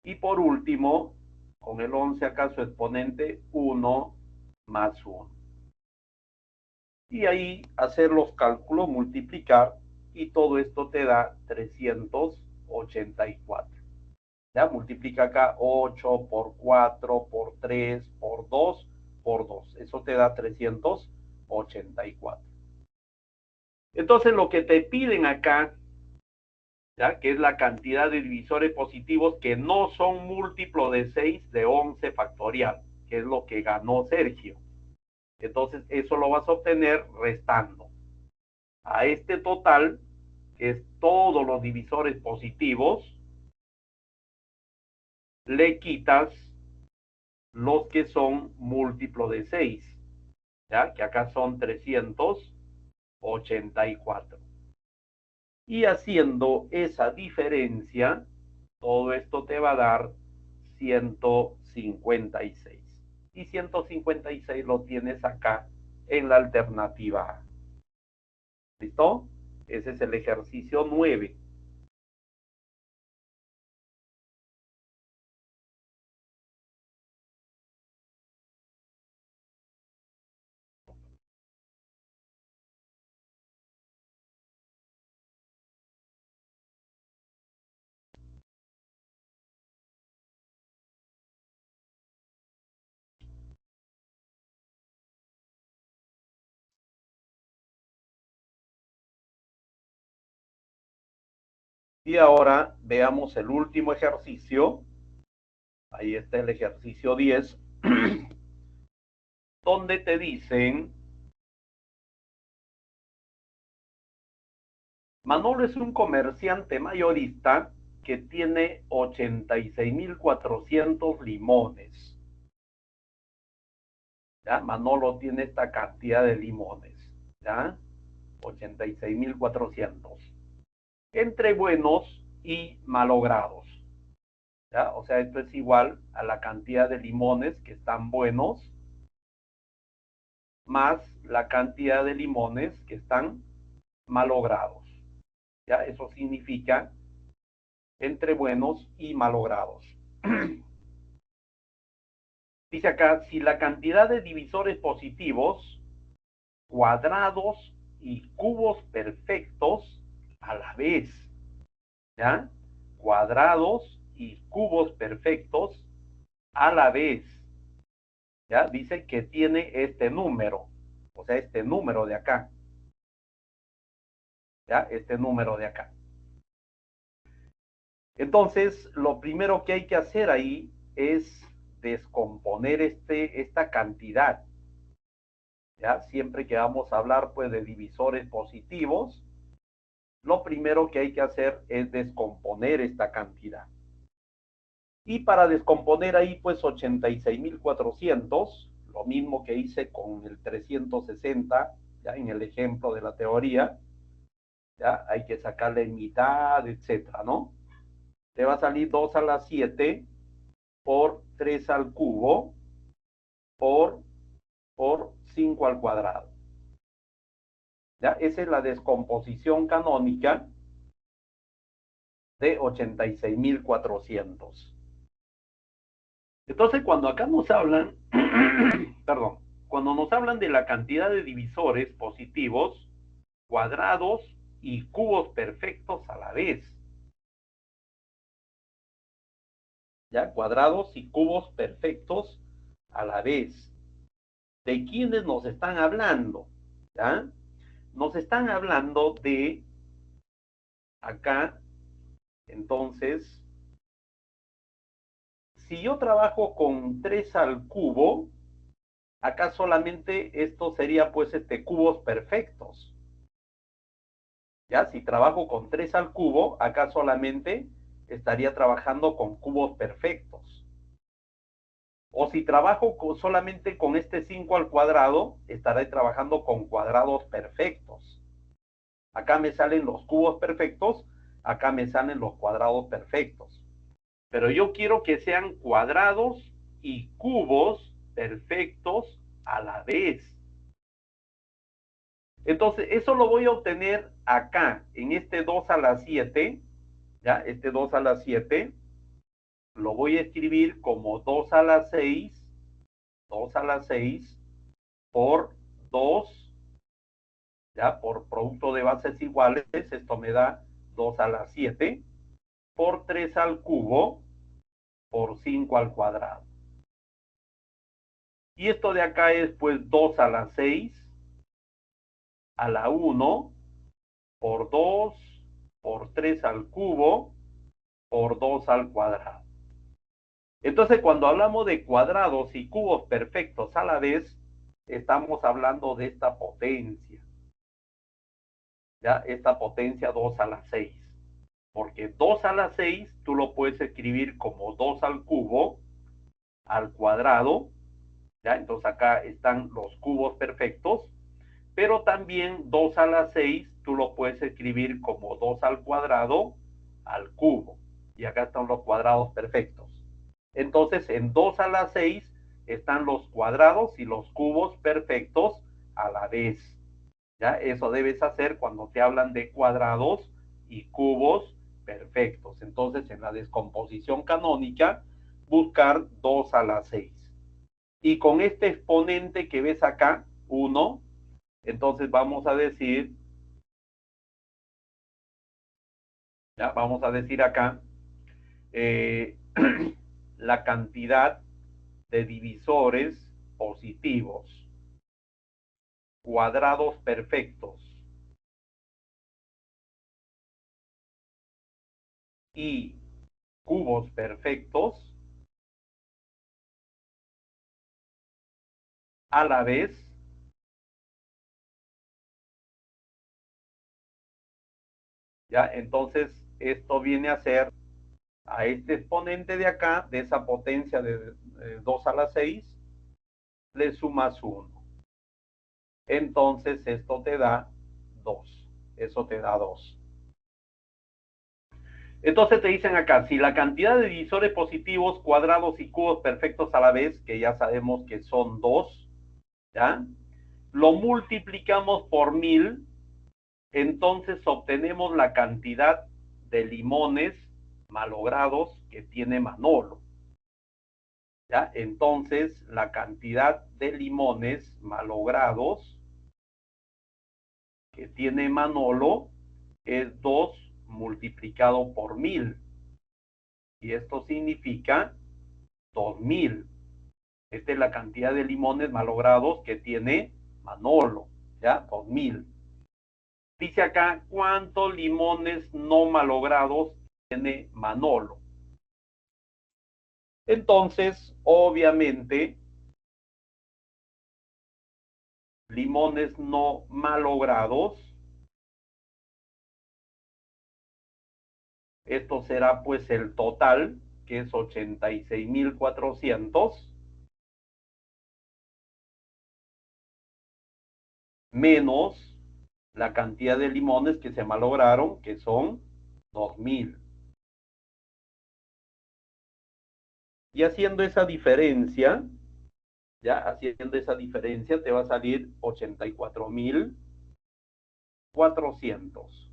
Y por último, con el 11 acá su exponente 1 más 1. Y ahí hacer los cálculos, multiplicar, y todo esto te da 384. ¿Ya? Multiplica acá 8 por 4, por 3, por 2, por 2. Eso te da 384. Entonces lo que te piden acá, ¿ya? Que es la cantidad de divisores positivos que no son múltiplo de 6 de 11 factorial, que es lo que ganó Sergio. Entonces eso lo vas a obtener restando a este total, que es todos los divisores positivos, le quitas los que son múltiplo de 6, ¿ya? Que acá son 384. Y haciendo esa diferencia, todo esto te va a dar 156. Y 156 lo tienes acá en la alternativa A. ¿Listo? Ese es el ejercicio 9. Y ahora veamos el último ejercicio. Ahí está el ejercicio 10, donde te dicen, Manolo es un comerciante mayorista que tiene 86.400 limones. ¿Ya? Manolo tiene esta cantidad de limones. ¿Ya? 86.400. Entre buenos y malogrados. ¿Ya? O sea, esto es igual a la cantidad de limones que están buenos más la cantidad de limones que están malogrados. ¿Ya? Eso significa entre buenos y malogrados. Dice acá, si la cantidad de divisores positivos, cuadrados y cubos perfectos a la vez ¿ya? Cuadrados y cubos perfectos a la vez, ¿ya? Dice que tiene este número, o sea, este número de acá, ¿ya? Este número de acá. Entonces, lo primero que hay que hacer ahí es descomponer esta cantidad, ¿ya? Siempre que vamos a hablar, pues, de divisores positivos, lo primero que hay que hacer es descomponer esta cantidad. Y para descomponer ahí, pues 86.400, lo mismo que hice con el 360, ya en el ejemplo de la teoría, ya hay que sacarle mitad, etcétera, ¿no? Te va a salir 2 a la 7 por 3 al cubo por 5 al cuadrado. ¿Ya? Esa es la descomposición canónica de 86.400. Entonces, cuando acá nos hablan, perdón, cuando nos hablan de la cantidad de divisores positivos, cuadrados y cubos perfectos a la vez, ¿ya? Cuadrados y cubos perfectos a la vez. ¿De quiénes nos están hablando? ¿Ya? Nos están hablando de acá, entonces, si yo trabajo con 3 al cubo, acá solamente esto sería pues cubos perfectos. ¿Ya? Si trabajo con 3 al cubo, acá solamente estaría trabajando con cubos perfectos. O si trabajo solamente con este 5 al cuadrado, estaré trabajando con cuadrados perfectos. Acá me salen los cubos perfectos, acá me salen los cuadrados perfectos. Pero yo quiero que sean cuadrados y cubos perfectos a la vez. Entonces, eso lo voy a obtener acá, en este 2 a la 7, ¿ya? Este 2 a la 7, lo voy a escribir como 2 a la 6, 2 a la 6 por 2, ¿ya? Por producto de bases iguales, esto me da 2 a la 7, por 3 al cubo, por 5 al cuadrado. Y esto de acá es pues 2 a la 6, a la 1, por 2, por 3 al cubo, por 2 al cuadrado. Entonces, cuando hablamos de cuadrados y cubos perfectos a la vez, estamos hablando de esta potencia. ¿Ya? Esta potencia 2 a la 6. Porque 2 a la 6 tú lo puedes escribir como 2 al cubo al cuadrado. ¿Ya? Entonces acá están los cubos perfectos. Pero también 2 a la 6 tú lo puedes escribir como 2 al cuadrado al cubo. Y acá están los cuadrados perfectos. Entonces, en 2 a la 6 están los cuadrados y los cubos perfectos a la vez. ¿Ya? Eso debes hacer cuando te hablan de cuadrados y cubos perfectos. Entonces, en la descomposición canónica, buscar 2 a la 6. Y con este exponente que ves acá, 1, entonces vamos a decir, ¿ya? Vamos a decir acá, la cantidad de divisores positivos, cuadrados perfectos y cubos perfectos a la vez, ¿ya? Entonces, esto viene a ser a este exponente de acá, de esa potencia de 2 a la 6, le sumas 1. Entonces, esto te da 2. Eso te da 2. Entonces te dicen acá, si la cantidad de divisores positivos, cuadrados y cubos perfectos a la vez, que ya sabemos que son 2, ¿ya? Lo multiplicamos por 1000, entonces obtenemos la cantidad de limones malogrados que tiene Manolo. ¿Ya? Entonces, la cantidad de limones malogrados que tiene Manolo es 2 multiplicado por 1000. Y esto significa 2000. Esta es la cantidad de limones malogrados que tiene Manolo, ¿ya? 2000. Dice acá, ¿cuántos limones no malogrados tiene Manolo? Entonces, obviamente, limones no malogrados, esto será pues el total, que es 86.400, menos la cantidad de limones que se malograron, que son 2000. Y haciendo esa diferencia, ya haciendo esa diferencia, te va a salir 84.400.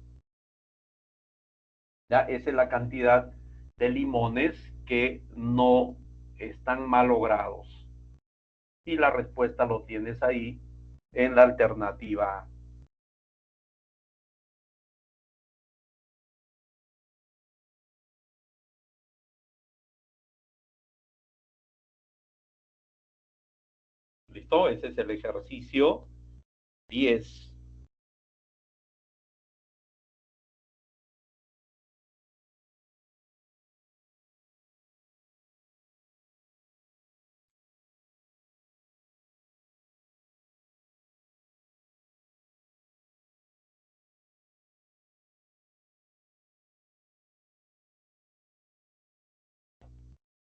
Ya esa es la cantidad de limones que no están malogrados. Y la respuesta lo tienes ahí en la alternativa A. ¿Listo? Ese es el ejercicio 10.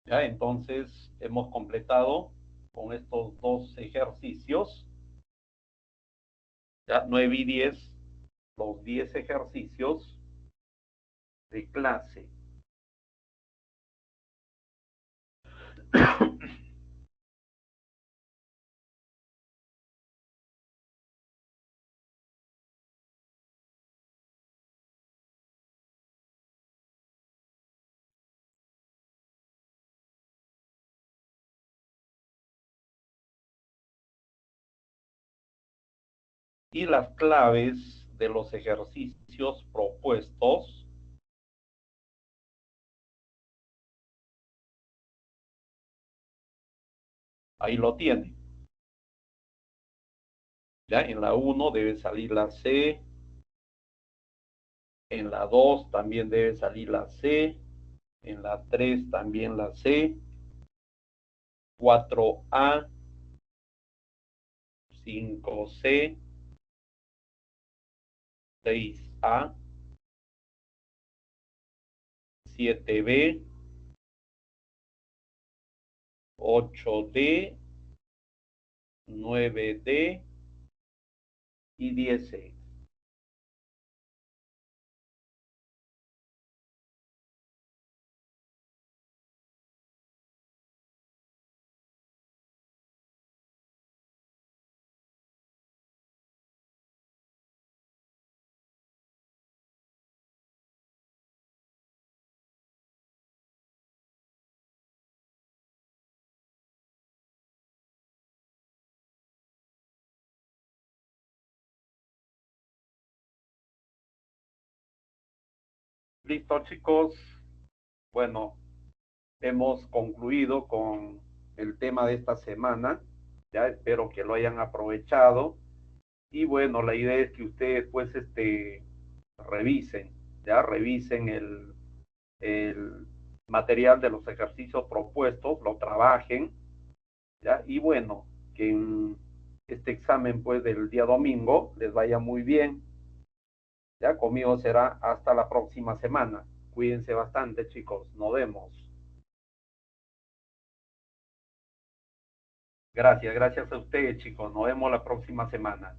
¿Ya? Entonces hemos completado con estos dos ejercicios, ¿ya? 9 y 10, los 10 ejercicios de clase. Y las claves de los ejercicios propuestos, ahí lo tiene. ¿Ya? En la 1 debe salir la C, en la 2 también debe salir la C, en la 3 también la C, 4A, 5C, 6A, 7B, 8D, 9D y 10C. Listo, chicos. Bueno, hemos concluido con el tema de esta semana. Ya espero que lo hayan aprovechado. Y bueno, la idea es que ustedes pues revisen, ya revisen el material de los ejercicios propuestos, lo trabajen, ya, y bueno, que en este examen pues del día domingo les vaya muy bien. Ya conmigo será hasta la próxima semana. Cuídense bastante, chicos. Nos vemos. Gracias a ustedes, chicos. Nos vemos la próxima semana.